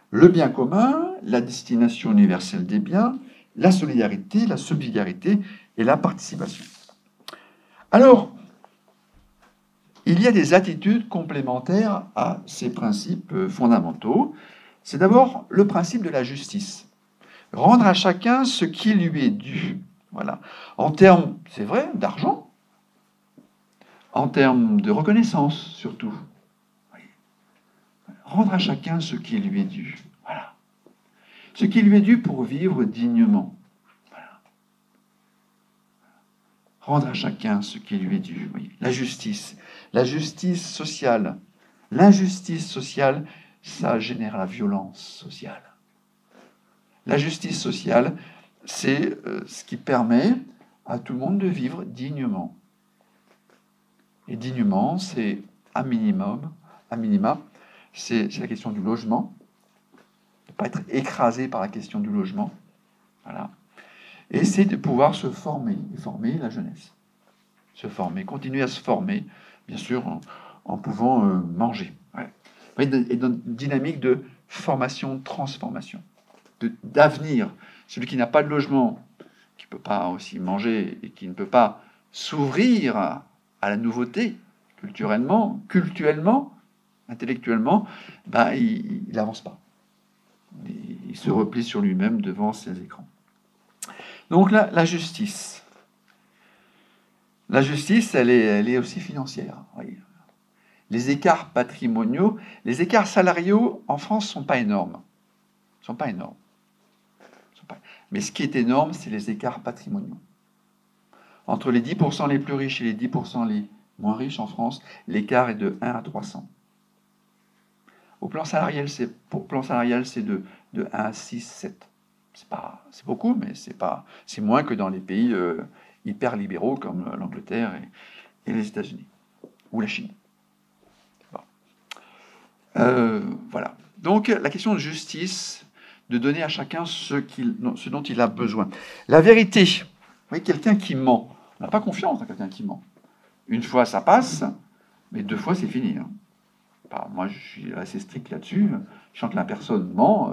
A: le bien commun, la destination universelle des biens, la solidarité, la subsidiarité et la participation. Alors, il y a des attitudes complémentaires à ces principes fondamentaux. C'est d'abord le principe de la justice. Rendre à chacun ce qui lui est dû. Voilà. En termes, c'est vrai, d'argent, en termes de reconnaissance surtout. Rendre à chacun ce qui lui est dû. Voilà. Ce qui lui est dû pour vivre dignement. Voilà. Rendre à chacun ce qui lui est dû. Oui. La justice sociale. L'injustice sociale, ça génère la violence sociale. La justice sociale, c'est ce qui permet à tout le monde de vivre dignement. Et dignement, c'est à minima, c'est la question du logement, ne pas être écrasé par la question du logement. Voilà. Et c'est de pouvoir se former, former la jeunesse. Se former, continuer à se former, bien sûr, en pouvant manger. Ouais. Et dans une dynamique de formation, de transformation, d'avenir. Celui qui n'a pas de logement, qui ne peut pas aussi manger et qui ne peut pas s'ouvrir à la nouveauté, culturellement, intellectuellement, ben, il n'avance pas. Il se replie sur lui-même devant ses écrans. Donc là, la justice. La justice, elle est aussi financière. Oui. Les écarts patrimoniaux, les écarts salariaux en France ne sont pas énormes. Sont pas énormes. Mais ce qui est énorme, c'est les écarts patrimoniaux. Entre les 10% les plus riches et les 10% les moins riches en France, l'écart est de 1 à 300. Au plan salarial, c'est de 1 à 6, 7. C'est beaucoup, mais c'est moins que dans les pays hyper libéraux comme l'Angleterre et les États-Unis ou la Chine. Bon. Voilà. Donc la question de justice de donner à chacun ce dont il a besoin. La vérité, vous voyez, quelqu'un qui ment, on n'a pas confiance dans quelqu'un qui ment. Une fois, ça passe, mais 2 fois, c'est fini. Hein. Bah, moi, je suis assez strict là-dessus. Je sens que la personne ment.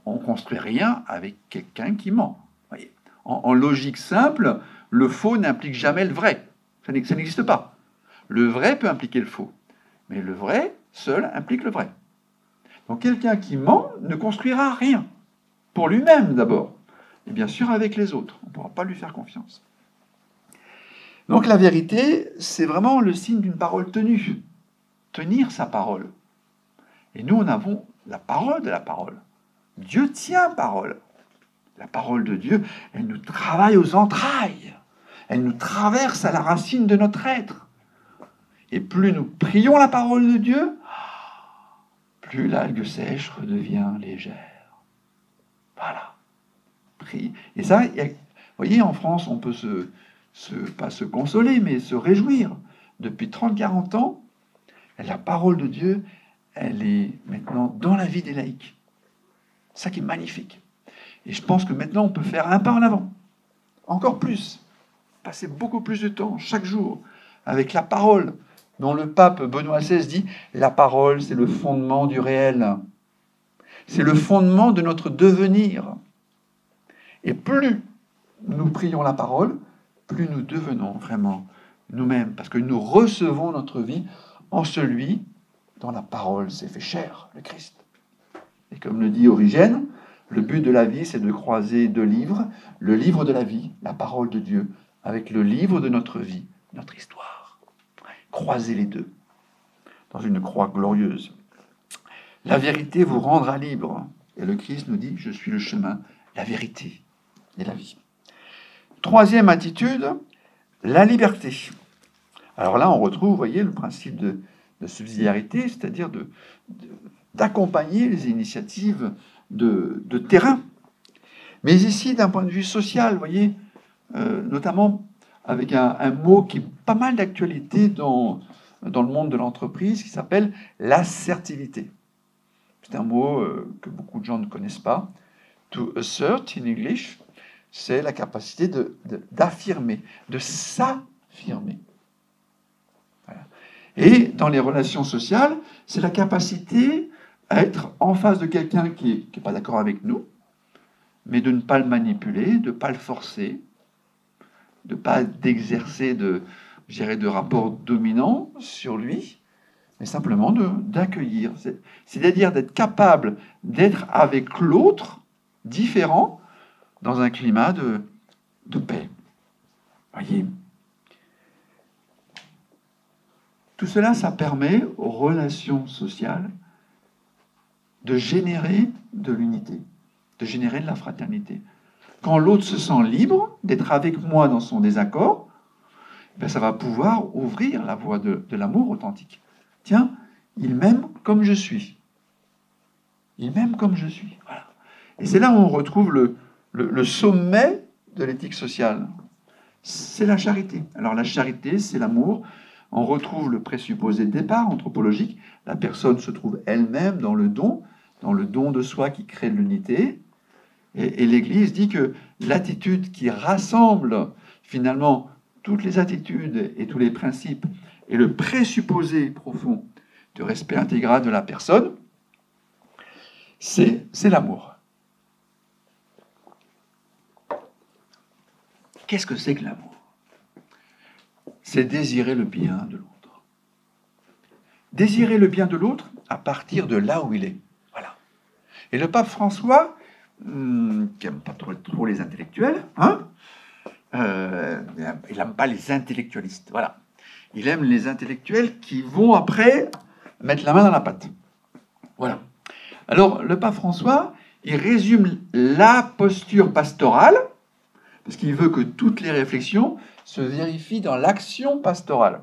A: On ne construit rien avec quelqu'un qui ment. Voyez. En logique simple, le faux n'implique jamais le vrai. Ça n'existe pas. Le vrai peut impliquer le faux. Mais le vrai, seul, implique le vrai. Donc quelqu'un qui ment ne construira rien. Pour lui-même d'abord. Et bien sûr avec les autres. On ne pourra pas lui faire confiance. Donc la vérité, c'est vraiment le signe d'une parole tenue. Tenir sa parole. Et nous, on avons la parole de la parole. Dieu tient parole. La parole de Dieu, elle nous travaille aux entrailles. Elle nous traverse à la racine de notre être. Et plus nous prions la parole de Dieu, plus l'algue sèche redevient légère. Voilà. Prie. Et ça, vous voyez, en France, on peut pas se consoler, mais se réjouir. Depuis 30-40 ans, la parole de Dieu, elle est maintenant dans la vie des laïcs. C'est ça qui est magnifique. Et je pense que maintenant, on peut faire un pas en avant. Encore plus. Passer beaucoup plus de temps, chaque jour, avec la parole, dont le pape Benoît XVI dit « La parole, c'est le fondement du réel. C'est le fondement de notre devenir. » Et plus nous prions la parole, plus nous devenons vraiment nous-mêmes, parce que nous recevons notre vie en celui dont la parole s'est fait chair, le Christ. Et comme le dit Origène, le but de la vie, c'est de croiser 2 livres, le livre de la vie, la parole de Dieu, avec le livre de notre vie, notre histoire. Croisez les 2 dans une croix glorieuse. La vérité vous rendra libre. Et le Christ nous dit, je suis le chemin, la vérité et la vie. 3e attitude, la liberté. Alors là, on retrouve, vous voyez, le principe de subsidiarité, c'est-à-dire d'accompagner les initiatives de terrain. Mais ici, d'un point de vue social, vous voyez, notamment avec un mot qui est pas mal d'actualité dans le monde de l'entreprise, qui s'appelle l'assertivité. C'est un mot que beaucoup de gens ne connaissent pas. To assert, in English, c'est la capacité d'affirmer, de s'affirmer. Voilà. Et dans les relations sociales, c'est la capacité à être en face de quelqu'un qui n'est pas d'accord avec nous, mais de ne pas le manipuler, de ne pas le forcer, de ne pas d'exercer de rapports dominants sur lui, mais simplement d'accueillir. C'est-à-dire d'être capable d'être avec l'autre, différent, dans un climat de paix. Voyez. Tout cela, ça permet aux relations sociales de générer de l'unité, de générer de la fraternité. Quand l'autre se sent libre d'être avec moi dans son désaccord, ben ça va pouvoir ouvrir la voie de l'amour authentique. Tiens, il m'aime comme je suis. Il m'aime comme je suis. Voilà. Et c'est là où on retrouve le sommet de l'éthique sociale. C'est la charité. Alors la charité, c'est l'amour. On retrouve le présupposé de départ anthropologique. La personne se trouve elle-même dans le don de soi qui crée l'unité. Et l'Église dit que l'attitude qui rassemble finalement toutes les attitudes et tous les principes et le présupposé profond de respect intégral de la personne, c'est l'amour. Qu'est-ce que c'est que l'amour? C'est désirer le bien de l'autre. Désirer le bien de l'autre à partir de là où il est. Voilà. Et le pape François, qui n'aime pas trop les intellectuels, il n'aime pas les intellectualistes. Voilà. Il aime les intellectuels qui vont après mettre la main dans la pâte. Voilà. Alors, le pape François, il résume la posture pastorale, parce qu'il veut que toutes les réflexions se vérifient dans l'action pastorale.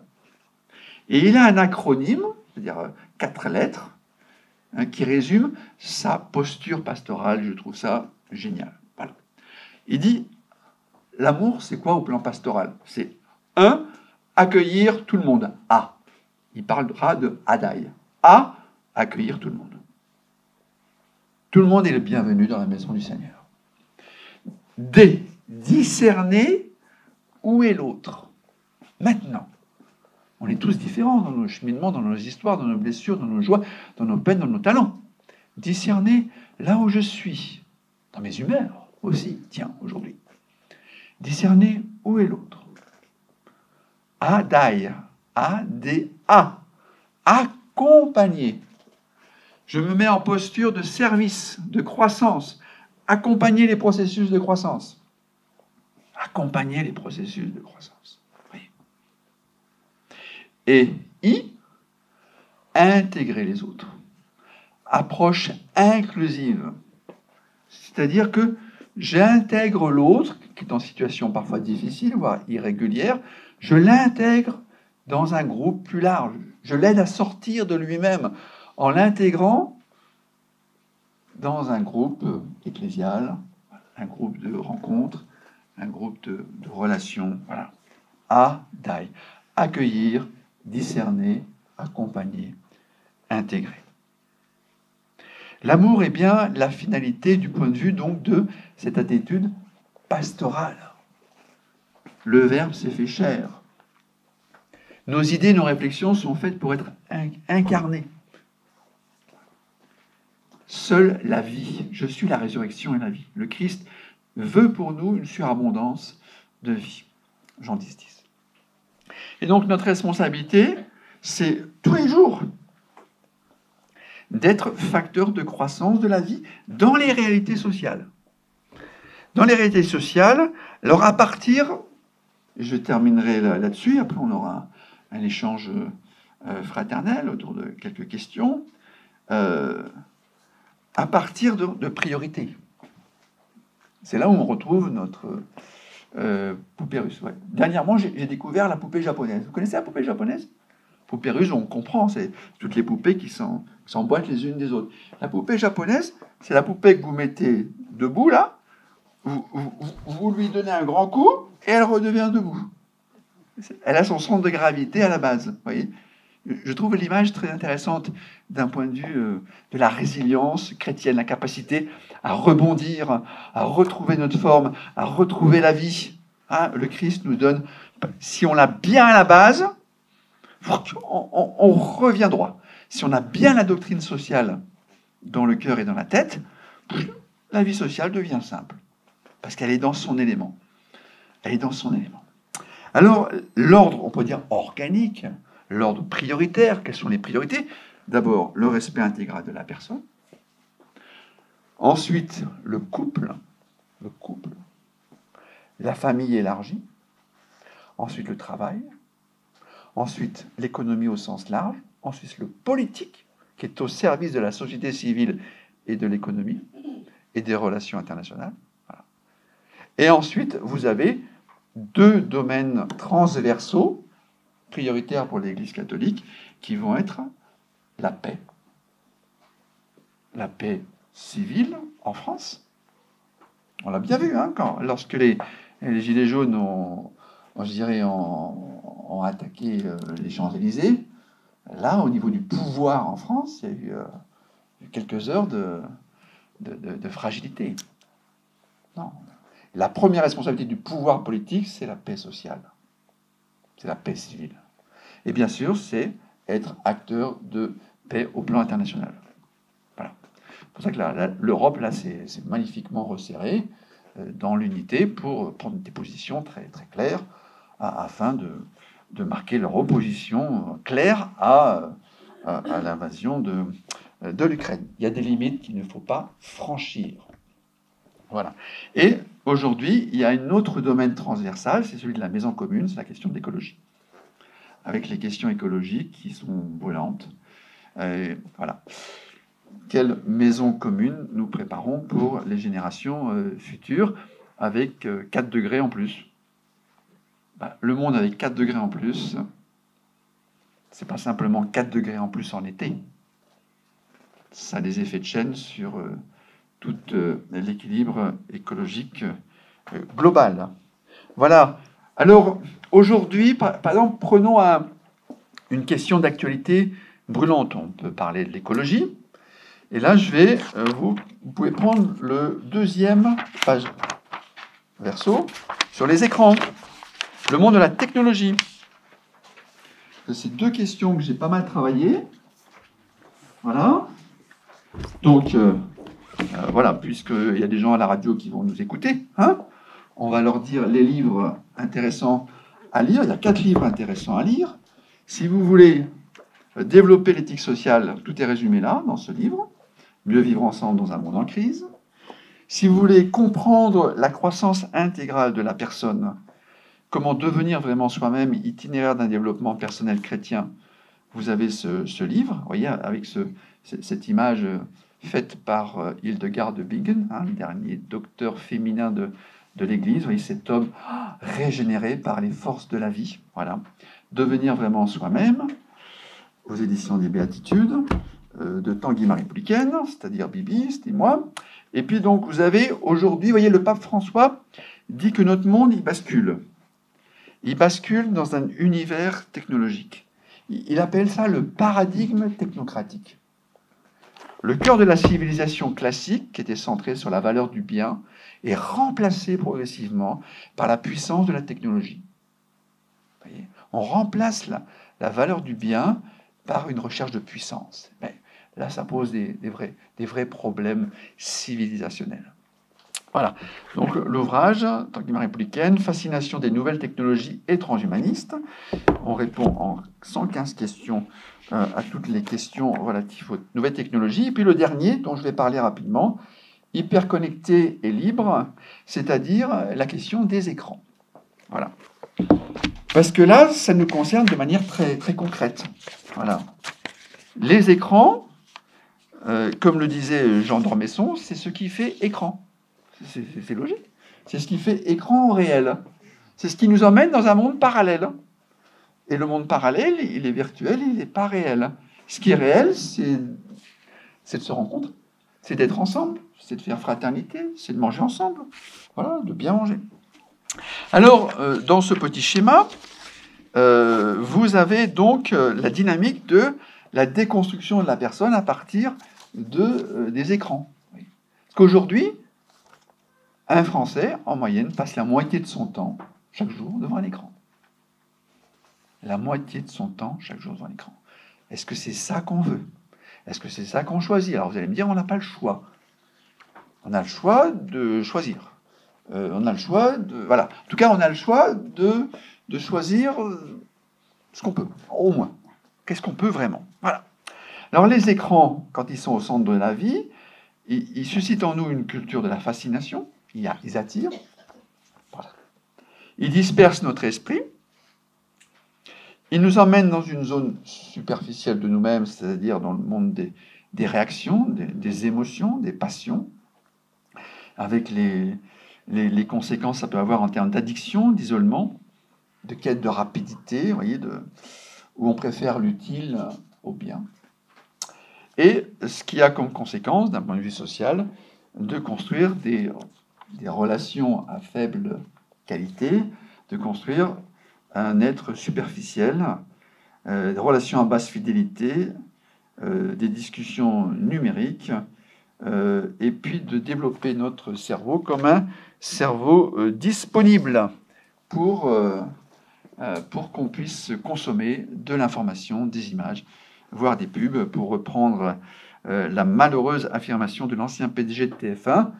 A: Et il a un acronyme, c'est-à-dire 4 lettres, qui résume sa posture pastorale. Je trouve ça génial. Voilà. Il dit, l'amour, c'est quoi au plan pastoral? C'est 1, accueillir tout le monde. A. Il parlera de Adai. A, accueillir tout le monde. Tout le monde est le bienvenu dans la maison du Seigneur. D. Discerner où est l'autre. Maintenant, on est tous différents dans nos cheminements, dans nos histoires, dans nos blessures, dans nos joies, dans nos peines, dans nos talents. Discerner là où je suis, dans mes humeurs aussi, tiens, aujourd'hui. Discerner où est l'autre. Adai, A-D-A, accompagner. Je me mets en posture de service, de croissance, accompagner les processus de croissance. Accompagner les processus de croissance. Oui. Et I, intégrer les autres. Approche inclusive. C'est-à-dire que j'intègre l'autre, qui est en situation parfois difficile, voire irrégulière, je l'intègre dans un groupe plus large. Je l'aide à sortir de lui-même en l'intégrant dans un groupe ecclésial, un groupe de rencontres, un groupe de relations. Voilà. Adai. Accueillir, discerner, accompagner, intégrer. L'amour est bien la finalité du point de vue donc de cette attitude pastorale. Le Verbe s'est fait chair. Nos idées, nos réflexions sont faites pour être incarnées. Seule la vie. Je suis la résurrection et la vie. Le Christ veut pour nous une surabondance de vie. Jean 10, 10. Et donc notre responsabilité, c'est tous les jours d'être facteur de croissance de la vie dans les réalités sociales. Dans les réalités sociales, alors à partir, je terminerai là-dessus, après on aura un échange fraternel autour de quelques questions, à partir de priorités. C'est là où on retrouve notre poupée russe. Ouais. Dernièrement, j'ai découvert la poupée japonaise. Vous connaissez la poupée japonaise ? Poupée russe, on comprend, c'est toutes les poupées qui s'emboîtent les unes des autres. La poupée japonaise, c'est la poupée que vous mettez debout, là, vous lui donnez un grand coup, et elle redevient debout. Elle a son centre de gravité à la base. Vous voyez ? Je trouve l'image très intéressante d'un point de vue de la résilience chrétienne, la capacité à rebondir, à retrouver notre forme, à retrouver la vie. Hein, le Christ nous donne, si on l'a bien à la base, on revient droit. Si on a bien la doctrine sociale dans le cœur et dans la tête, la vie sociale devient simple. Parce qu'elle est dans son élément. Elle est dans son élément. Alors, l'ordre, on peut dire organique, l'ordre prioritaire, quelles sont les priorités ? D'abord, le respect intégral de la personne. Ensuite, le couple, la famille élargie. Ensuite, le travail. Ensuite, l'économie au sens large. Ensuite, le politique, qui est au service de la société civile et de l'économie et des relations internationales. Voilà. Et ensuite, vous avez deux domaines transversaux, prioritaires pour l'Église catholique, qui vont être la paix civile en France. On l'a bien vu, hein, lorsque les Gilets jaunes ont attaqué les Champs-Élysées. Là, au niveau du pouvoir en France, il y a eu quelques heures de fragilité. Non. La première responsabilité du pouvoir politique, c'est la paix sociale. C'est la paix civile. Et bien sûr, c'est être acteur de paix au plan international. Voilà. C'est pour ça que l'Europe, là, s'est magnifiquement resserrée dans l'unité pour prendre des positions très, très claires afin de marquer leur opposition claire à l'invasion de l'Ukraine. Il y a des limites qu'il ne faut pas franchir. Voilà. Et aujourd'hui, il y a un autre domaine transversal, c'est celui de la maison commune, c'est la question de l'écologie. Avec les questions écologiques qui sont brûlantes. Voilà. Quelle maison commune nous préparons pour les générations futures avec 4 degrés en plus ? Le monde avec 4 degrés en plus, c'est pas simplement 4 degrés en plus en été. Ça a des effets de chaîne sur tout l'équilibre écologique global. Voilà. Alors, aujourd'hui, par exemple, prenons une question d'actualité brûlante. On peut parler de l'écologie, Et là, vous pouvez prendre le deuxième page verso sur les écrans, le monde de la technologie. C'est deux questions que j'ai pas mal travaillées. Voilà. Donc, voilà, puisqu'il y a des gens à la radio qui vont nous écouter, hein, on va leur dire les livres intéressants à lire. Il y a 4 livres intéressants à lire. Si vous voulez développer l'éthique sociale, tout est résumé là, dans ce livre. Mieux vivre ensemble dans un monde en crise. Si vous voulez comprendre la croissance intégrale de la personne, comment devenir vraiment soi-même, itinéraire d'un développement personnel chrétien, vous avez ce livre, vous voyez, avec cette image faite par Hildegard de Bingen, hein, le dernier docteur féminin de l'Église. Vous voyez cet homme régénéré par les forces de la vie. Voilà. Devenir vraiment soi-même, aux éditions des Béatitudes, de Tanguy Marie Pouliken, c'est-à-dire Bibi, c'était moi. Et puis donc vous avez aujourd'hui, vous voyez, le pape François dit que notre monde, il bascule. Il bascule dans un univers technologique. Il appelle ça le paradigme technocratique. Le cœur de la civilisation classique, qui était centré sur la valeur du bien, est remplacé progressivement par la puissance de la technologie. Vous voyez, on remplace la valeur du bien par une recherche de puissance. Mais là, ça pose des vrais problèmes civilisationnels. Voilà. Donc l'ouvrage, Tanguy Marie Pouliken, Fascination des nouvelles technologies et transhumanistes. On répond en 115 questions à toutes les questions relatives aux nouvelles technologies. Et puis le dernier, dont je vais parler rapidement, hyperconnecté et libre, c'est-à-dire la question des écrans. Voilà. Parce que là, ça nous concerne de manière très, très concrète. Voilà. Les écrans, comme le disait Jean d'Ormesson, c'est ce qui fait écran. C'est logique. C'est ce qui fait écran réel. C'est ce qui nous emmène dans un monde parallèle. Et le monde parallèle, il est virtuel, il n'est pas réel. Ce qui est réel, c'est de se rencontrer, c'est d'être ensemble, c'est de faire fraternité, c'est de manger ensemble. Voilà, de bien manger. Alors, dans ce petit schéma, vous avez donc la dynamique de la déconstruction de la personne à partir des écrans. Parce qu'aujourd'hui, un Français, en moyenne, passe la moitié de son temps, chaque jour, devant un écran. La moitié de son temps, chaque jour, devant un écran. Est-ce que c'est ça qu'on veut? Est-ce que c'est ça qu'on choisit? Alors vous allez me dire, on n'a pas le choix. On a le choix de choisir. On a le choix de... Voilà. En tout cas, on a le choix de choisir ce qu'on peut, au moins. Qu'est-ce qu'on peut vraiment? Voilà. Alors les écrans, quand ils sont au centre de la vie, ils suscitent en nous une culture de la fascination. Ils attirent. Voilà. Ils dispersent notre esprit. Ils nous emmènent dans une zone superficielle de nous-mêmes, c'est-à-dire dans le monde des réactions, des émotions, des passions, avec les conséquences que ça peut avoir en termes d'addiction, d'isolement, de quête de rapidité, vous voyez, où on préfère l'utile au bien. Et ce qui a comme conséquence, d'un point de vue social, de construire des relations à faible qualité, de construire un être superficiel, des relations à basse fidélité, des discussions numériques, et puis de développer notre cerveau comme un cerveau disponible pour qu'on puisse consommer de l'information, des images, voire des pubs, pour reprendre la malheureuse affirmation de l'ancien PDG de TF1,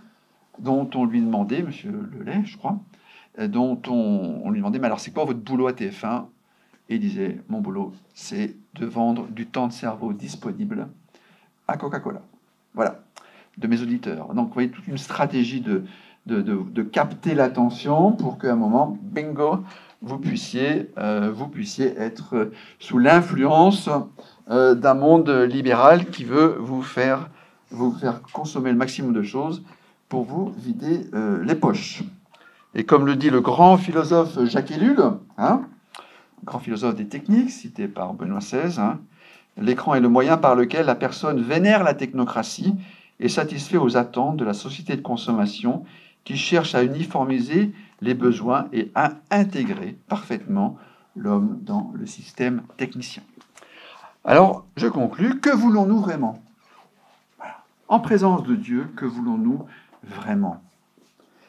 A: dont on lui demandait, monsieur Lelay, je crois, dont on lui demandait, mais alors c'est quoi votre boulot à TF1? Et il disait, mon boulot, c'est de vendre du temps de cerveau disponible à Coca-Cola. Voilà, de mes auditeurs. Donc, vous voyez, toute une stratégie de capter l'attention pour qu'à un moment, bingo, vous puissiez être sous l'influence d'un monde libéral qui veut vous faire consommer le maximum de choses pour vous vider les poches. Et comme le dit le grand philosophe Jacques Ellul, grand philosophe des techniques, cité par Benoît XVI, l'écran est le moyen par lequel la personne vénère la technocratie et satisfait aux attentes de la société de consommation qui cherche à uniformiser les besoins et à intégrer parfaitement l'homme dans le système technicien. Alors, je conclus. Que voulons-nous vraiment? Voilà. en présence de Dieu, que voulons-nous vraiment?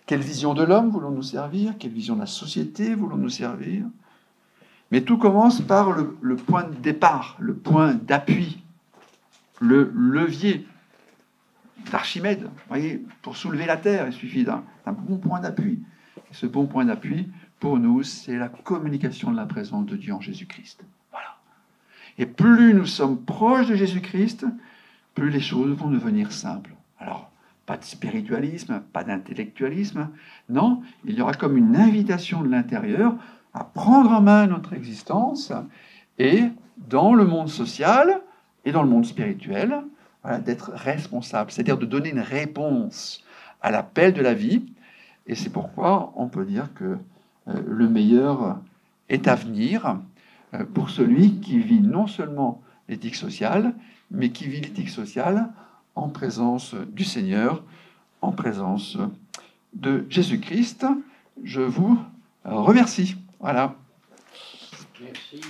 A: Quelle vision de l'homme voulons-nous servir? Quelle vision de la société voulons-nous servir? Mais tout commence par le point de départ, le point d'appui, le levier d'Archimède. Vous voyez, pour soulever la terre, il suffit d'un bon point d'appui. Et ce bon point d'appui, pour nous, c'est la communication de la présence de Dieu en Jésus-Christ. Voilà. Et plus nous sommes proches de Jésus-Christ, plus les choses vont devenir simples. Alors, pas de spiritualisme, pas d'intellectualisme. Non, il y aura comme une invitation de l'intérieur à prendre en main notre existence et, dans le monde social et dans le monde spirituel, voilà, d'être responsable, c'est-à-dire de donner une réponse à l'appel de la vie. Et c'est pourquoi on peut dire que le meilleur est à venir pour celui qui vit non seulement l'éthique sociale, mais qui vit l'éthique sociale en présence du Seigneur, en présence de Jésus-Christ. Je vous remercie. Voilà.
B: Merci.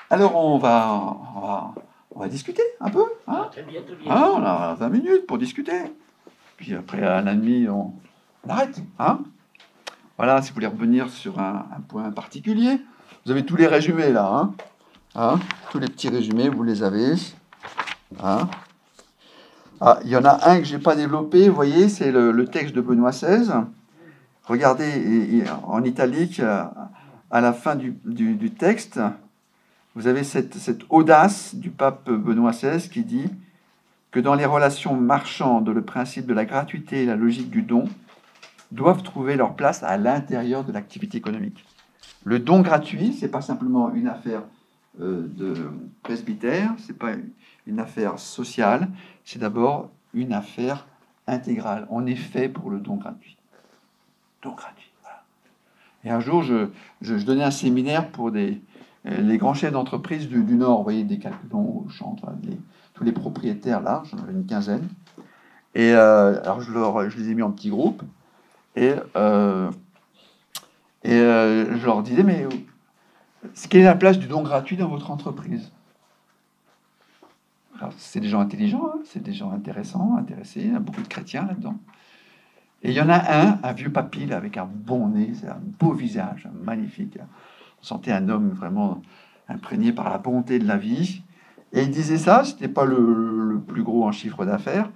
A: Alors on va discuter un peu. Hein,
B: Très bien, très bien.
A: hein, on a 20 minutes pour discuter. Puis après, à 1h30, on arrête. Hein. Voilà, si vous voulez revenir sur un point particulier, vous avez tous les résumés là. Hein. Hein, tous les petits résumés, vous les avez. Hein. Ah, il y en a un que je n'ai pas développé, vous voyez, c'est le texte de Benoît XVI. Regardez, en italique, à la fin du texte, vous avez cette audace du pape Benoît XVI qui dit que dans les relations marchandes, le principe de la gratuité et la logique du don doivent trouver leur place à l'intérieur de l'activité économique. Le don gratuit, ce n'est pas simplement une affaire de presbytère, ce n'est pas une affaire sociale, c'est d'abord une affaire intégrale. On est fait pour le don gratuit. Don gratuit, voilà. Et un jour, je donnais un séminaire pour les grands chefs d'entreprise du Nord, vous voyez, des Calculons, Chantres, tous les propriétaires là, j'en avais une quinzaine. Et alors je les ai mis en petits groupes et je leur disais, mais quelle est la place du don gratuit dans votre entreprise? Alors, c'est des gens intelligents, hein, c'est des gens intéressants, intéressés, il y a beaucoup de chrétiens là-dedans. Et il y en a un vieux papy là, avec un bon nez, c'est un beau visage, magnifique. On sentait un homme vraiment imprégné par la bonté de la vie. Et il disait ça, c'était pas le plus gros en chiffre d'affaires.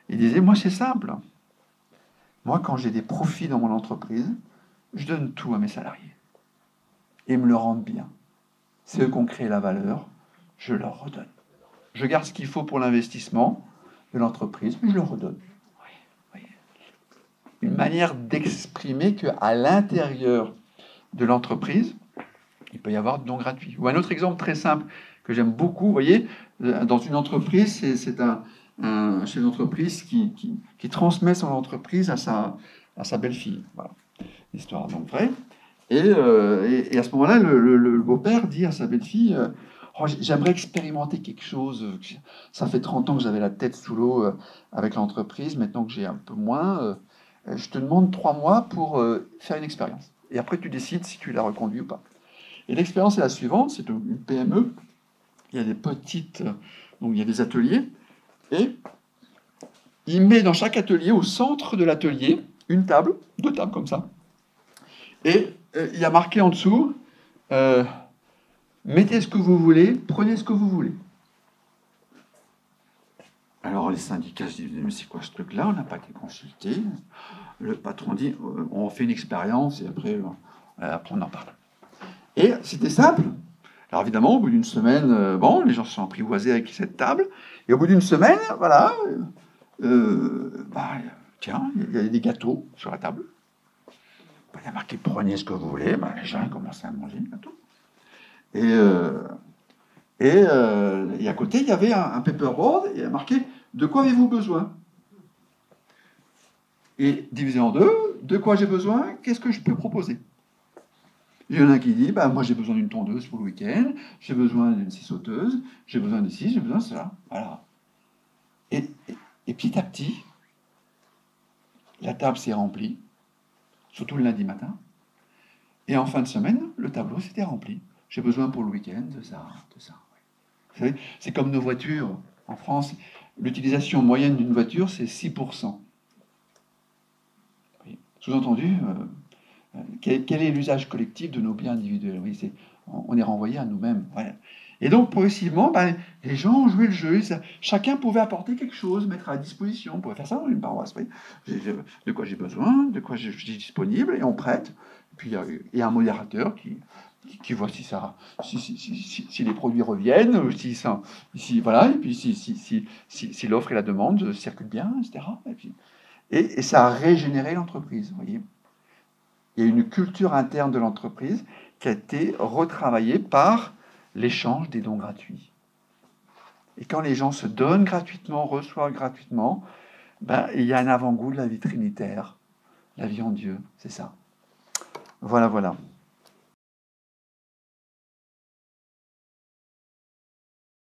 A: Il disait, moi c'est simple. Moi, quand j'ai des profits dans mon entreprise, je donne tout à mes salariés. Et ils me le rendent bien. C'est eux qui ont créé la valeur, je leur redonne. Je garde ce qu'il faut pour l'investissement de l'entreprise, mais je le redonne. Oui. Une manière d'exprimer qu'à l'intérieur de l'entreprise, il peut y avoir du don gratuit. Ou un autre exemple très simple que j'aime beaucoup, vous voyez, dans une entreprise, c'est un chef d'entreprise qui transmet son entreprise à sa belle-fille. Voilà, histoire donc vraie. Et à ce moment-là, le beau-père dit à sa belle-fille, oh, j'aimerais expérimenter quelque chose. Ça fait 30 ans que j'avais la tête sous l'eau avec l'entreprise. Maintenant que j'ai un peu moins, je te demande 3 mois pour faire une expérience. Et après, tu décides si tu la reconduis ou pas. Et l'expérience est la suivante, c'est une PME. Il y a des petites... donc il y a des ateliers. Et il met dans chaque atelier, au centre de l'atelier, une table, 2 tables comme ça. Et il y a marqué en dessous, mettez ce que vous voulez, prenez ce que vous voulez. Alors les syndicats se disent, mais c'est quoi ce truc-là? On n'a pas été consulté. Le patron dit, on fait une expérience et après on en parle. Et c'était simple. Alors évidemment, au bout d'une semaine, bon, les gens se sont apprivoisés avec cette table. Et au bout d'une semaine, voilà, tiens, il y a des gâteaux sur la table. Il y a marqué prenez ce que vous voulez. Les gens ils commençaient à manger le gâteau. Et à côté, il y avait un paperboard et il y a marqué de quoi avez-vous besoin? Et divisé en deux, de quoi j'ai besoin? Qu'est-ce que je peux proposer? Il y en a un qui dit, moi j'ai besoin d'une tondeuse pour le week-end, j'ai besoin d'une scie sauteuse, j'ai besoin de ci, j'ai besoin de cela. Voilà. Et petit à petit, la table s'est remplie, surtout le lundi matin. Et en fin de semaine, le tableau s'était rempli. J'ai besoin pour le week-end de ça, de ça. Vous savez, c'est comme nos voitures. En France, l'utilisation moyenne d'une voiture, c'est 6%. Oui. Sous-entendu, quel est l'usage collectif de nos biens individuels? Oui, on est renvoyé à nous-mêmes. Voilà. Et donc, progressivement, les gens ont joué le jeu. Chacun pouvait apporter quelque chose, mettre à disposition. On pouvait faire ça dans une paroisse. Oui. De quoi j'ai besoin, de quoi je suis disponible, et on prête. Et puis, il y a un modérateur qui voit si les produits reviennent, voilà, et puis si l'offre et la demande circulent bien, etc. Et ça a régénéré l'entreprise, vous voyez. Il y a une culture interne de l'entreprise qui a été retravaillée par l'échange des dons gratuits. Et quand les gens se donnent gratuitement, reçoivent gratuitement, il y a un avant-goût de la vie trinitaire, la vie en Dieu, c'est ça. Voilà, voilà.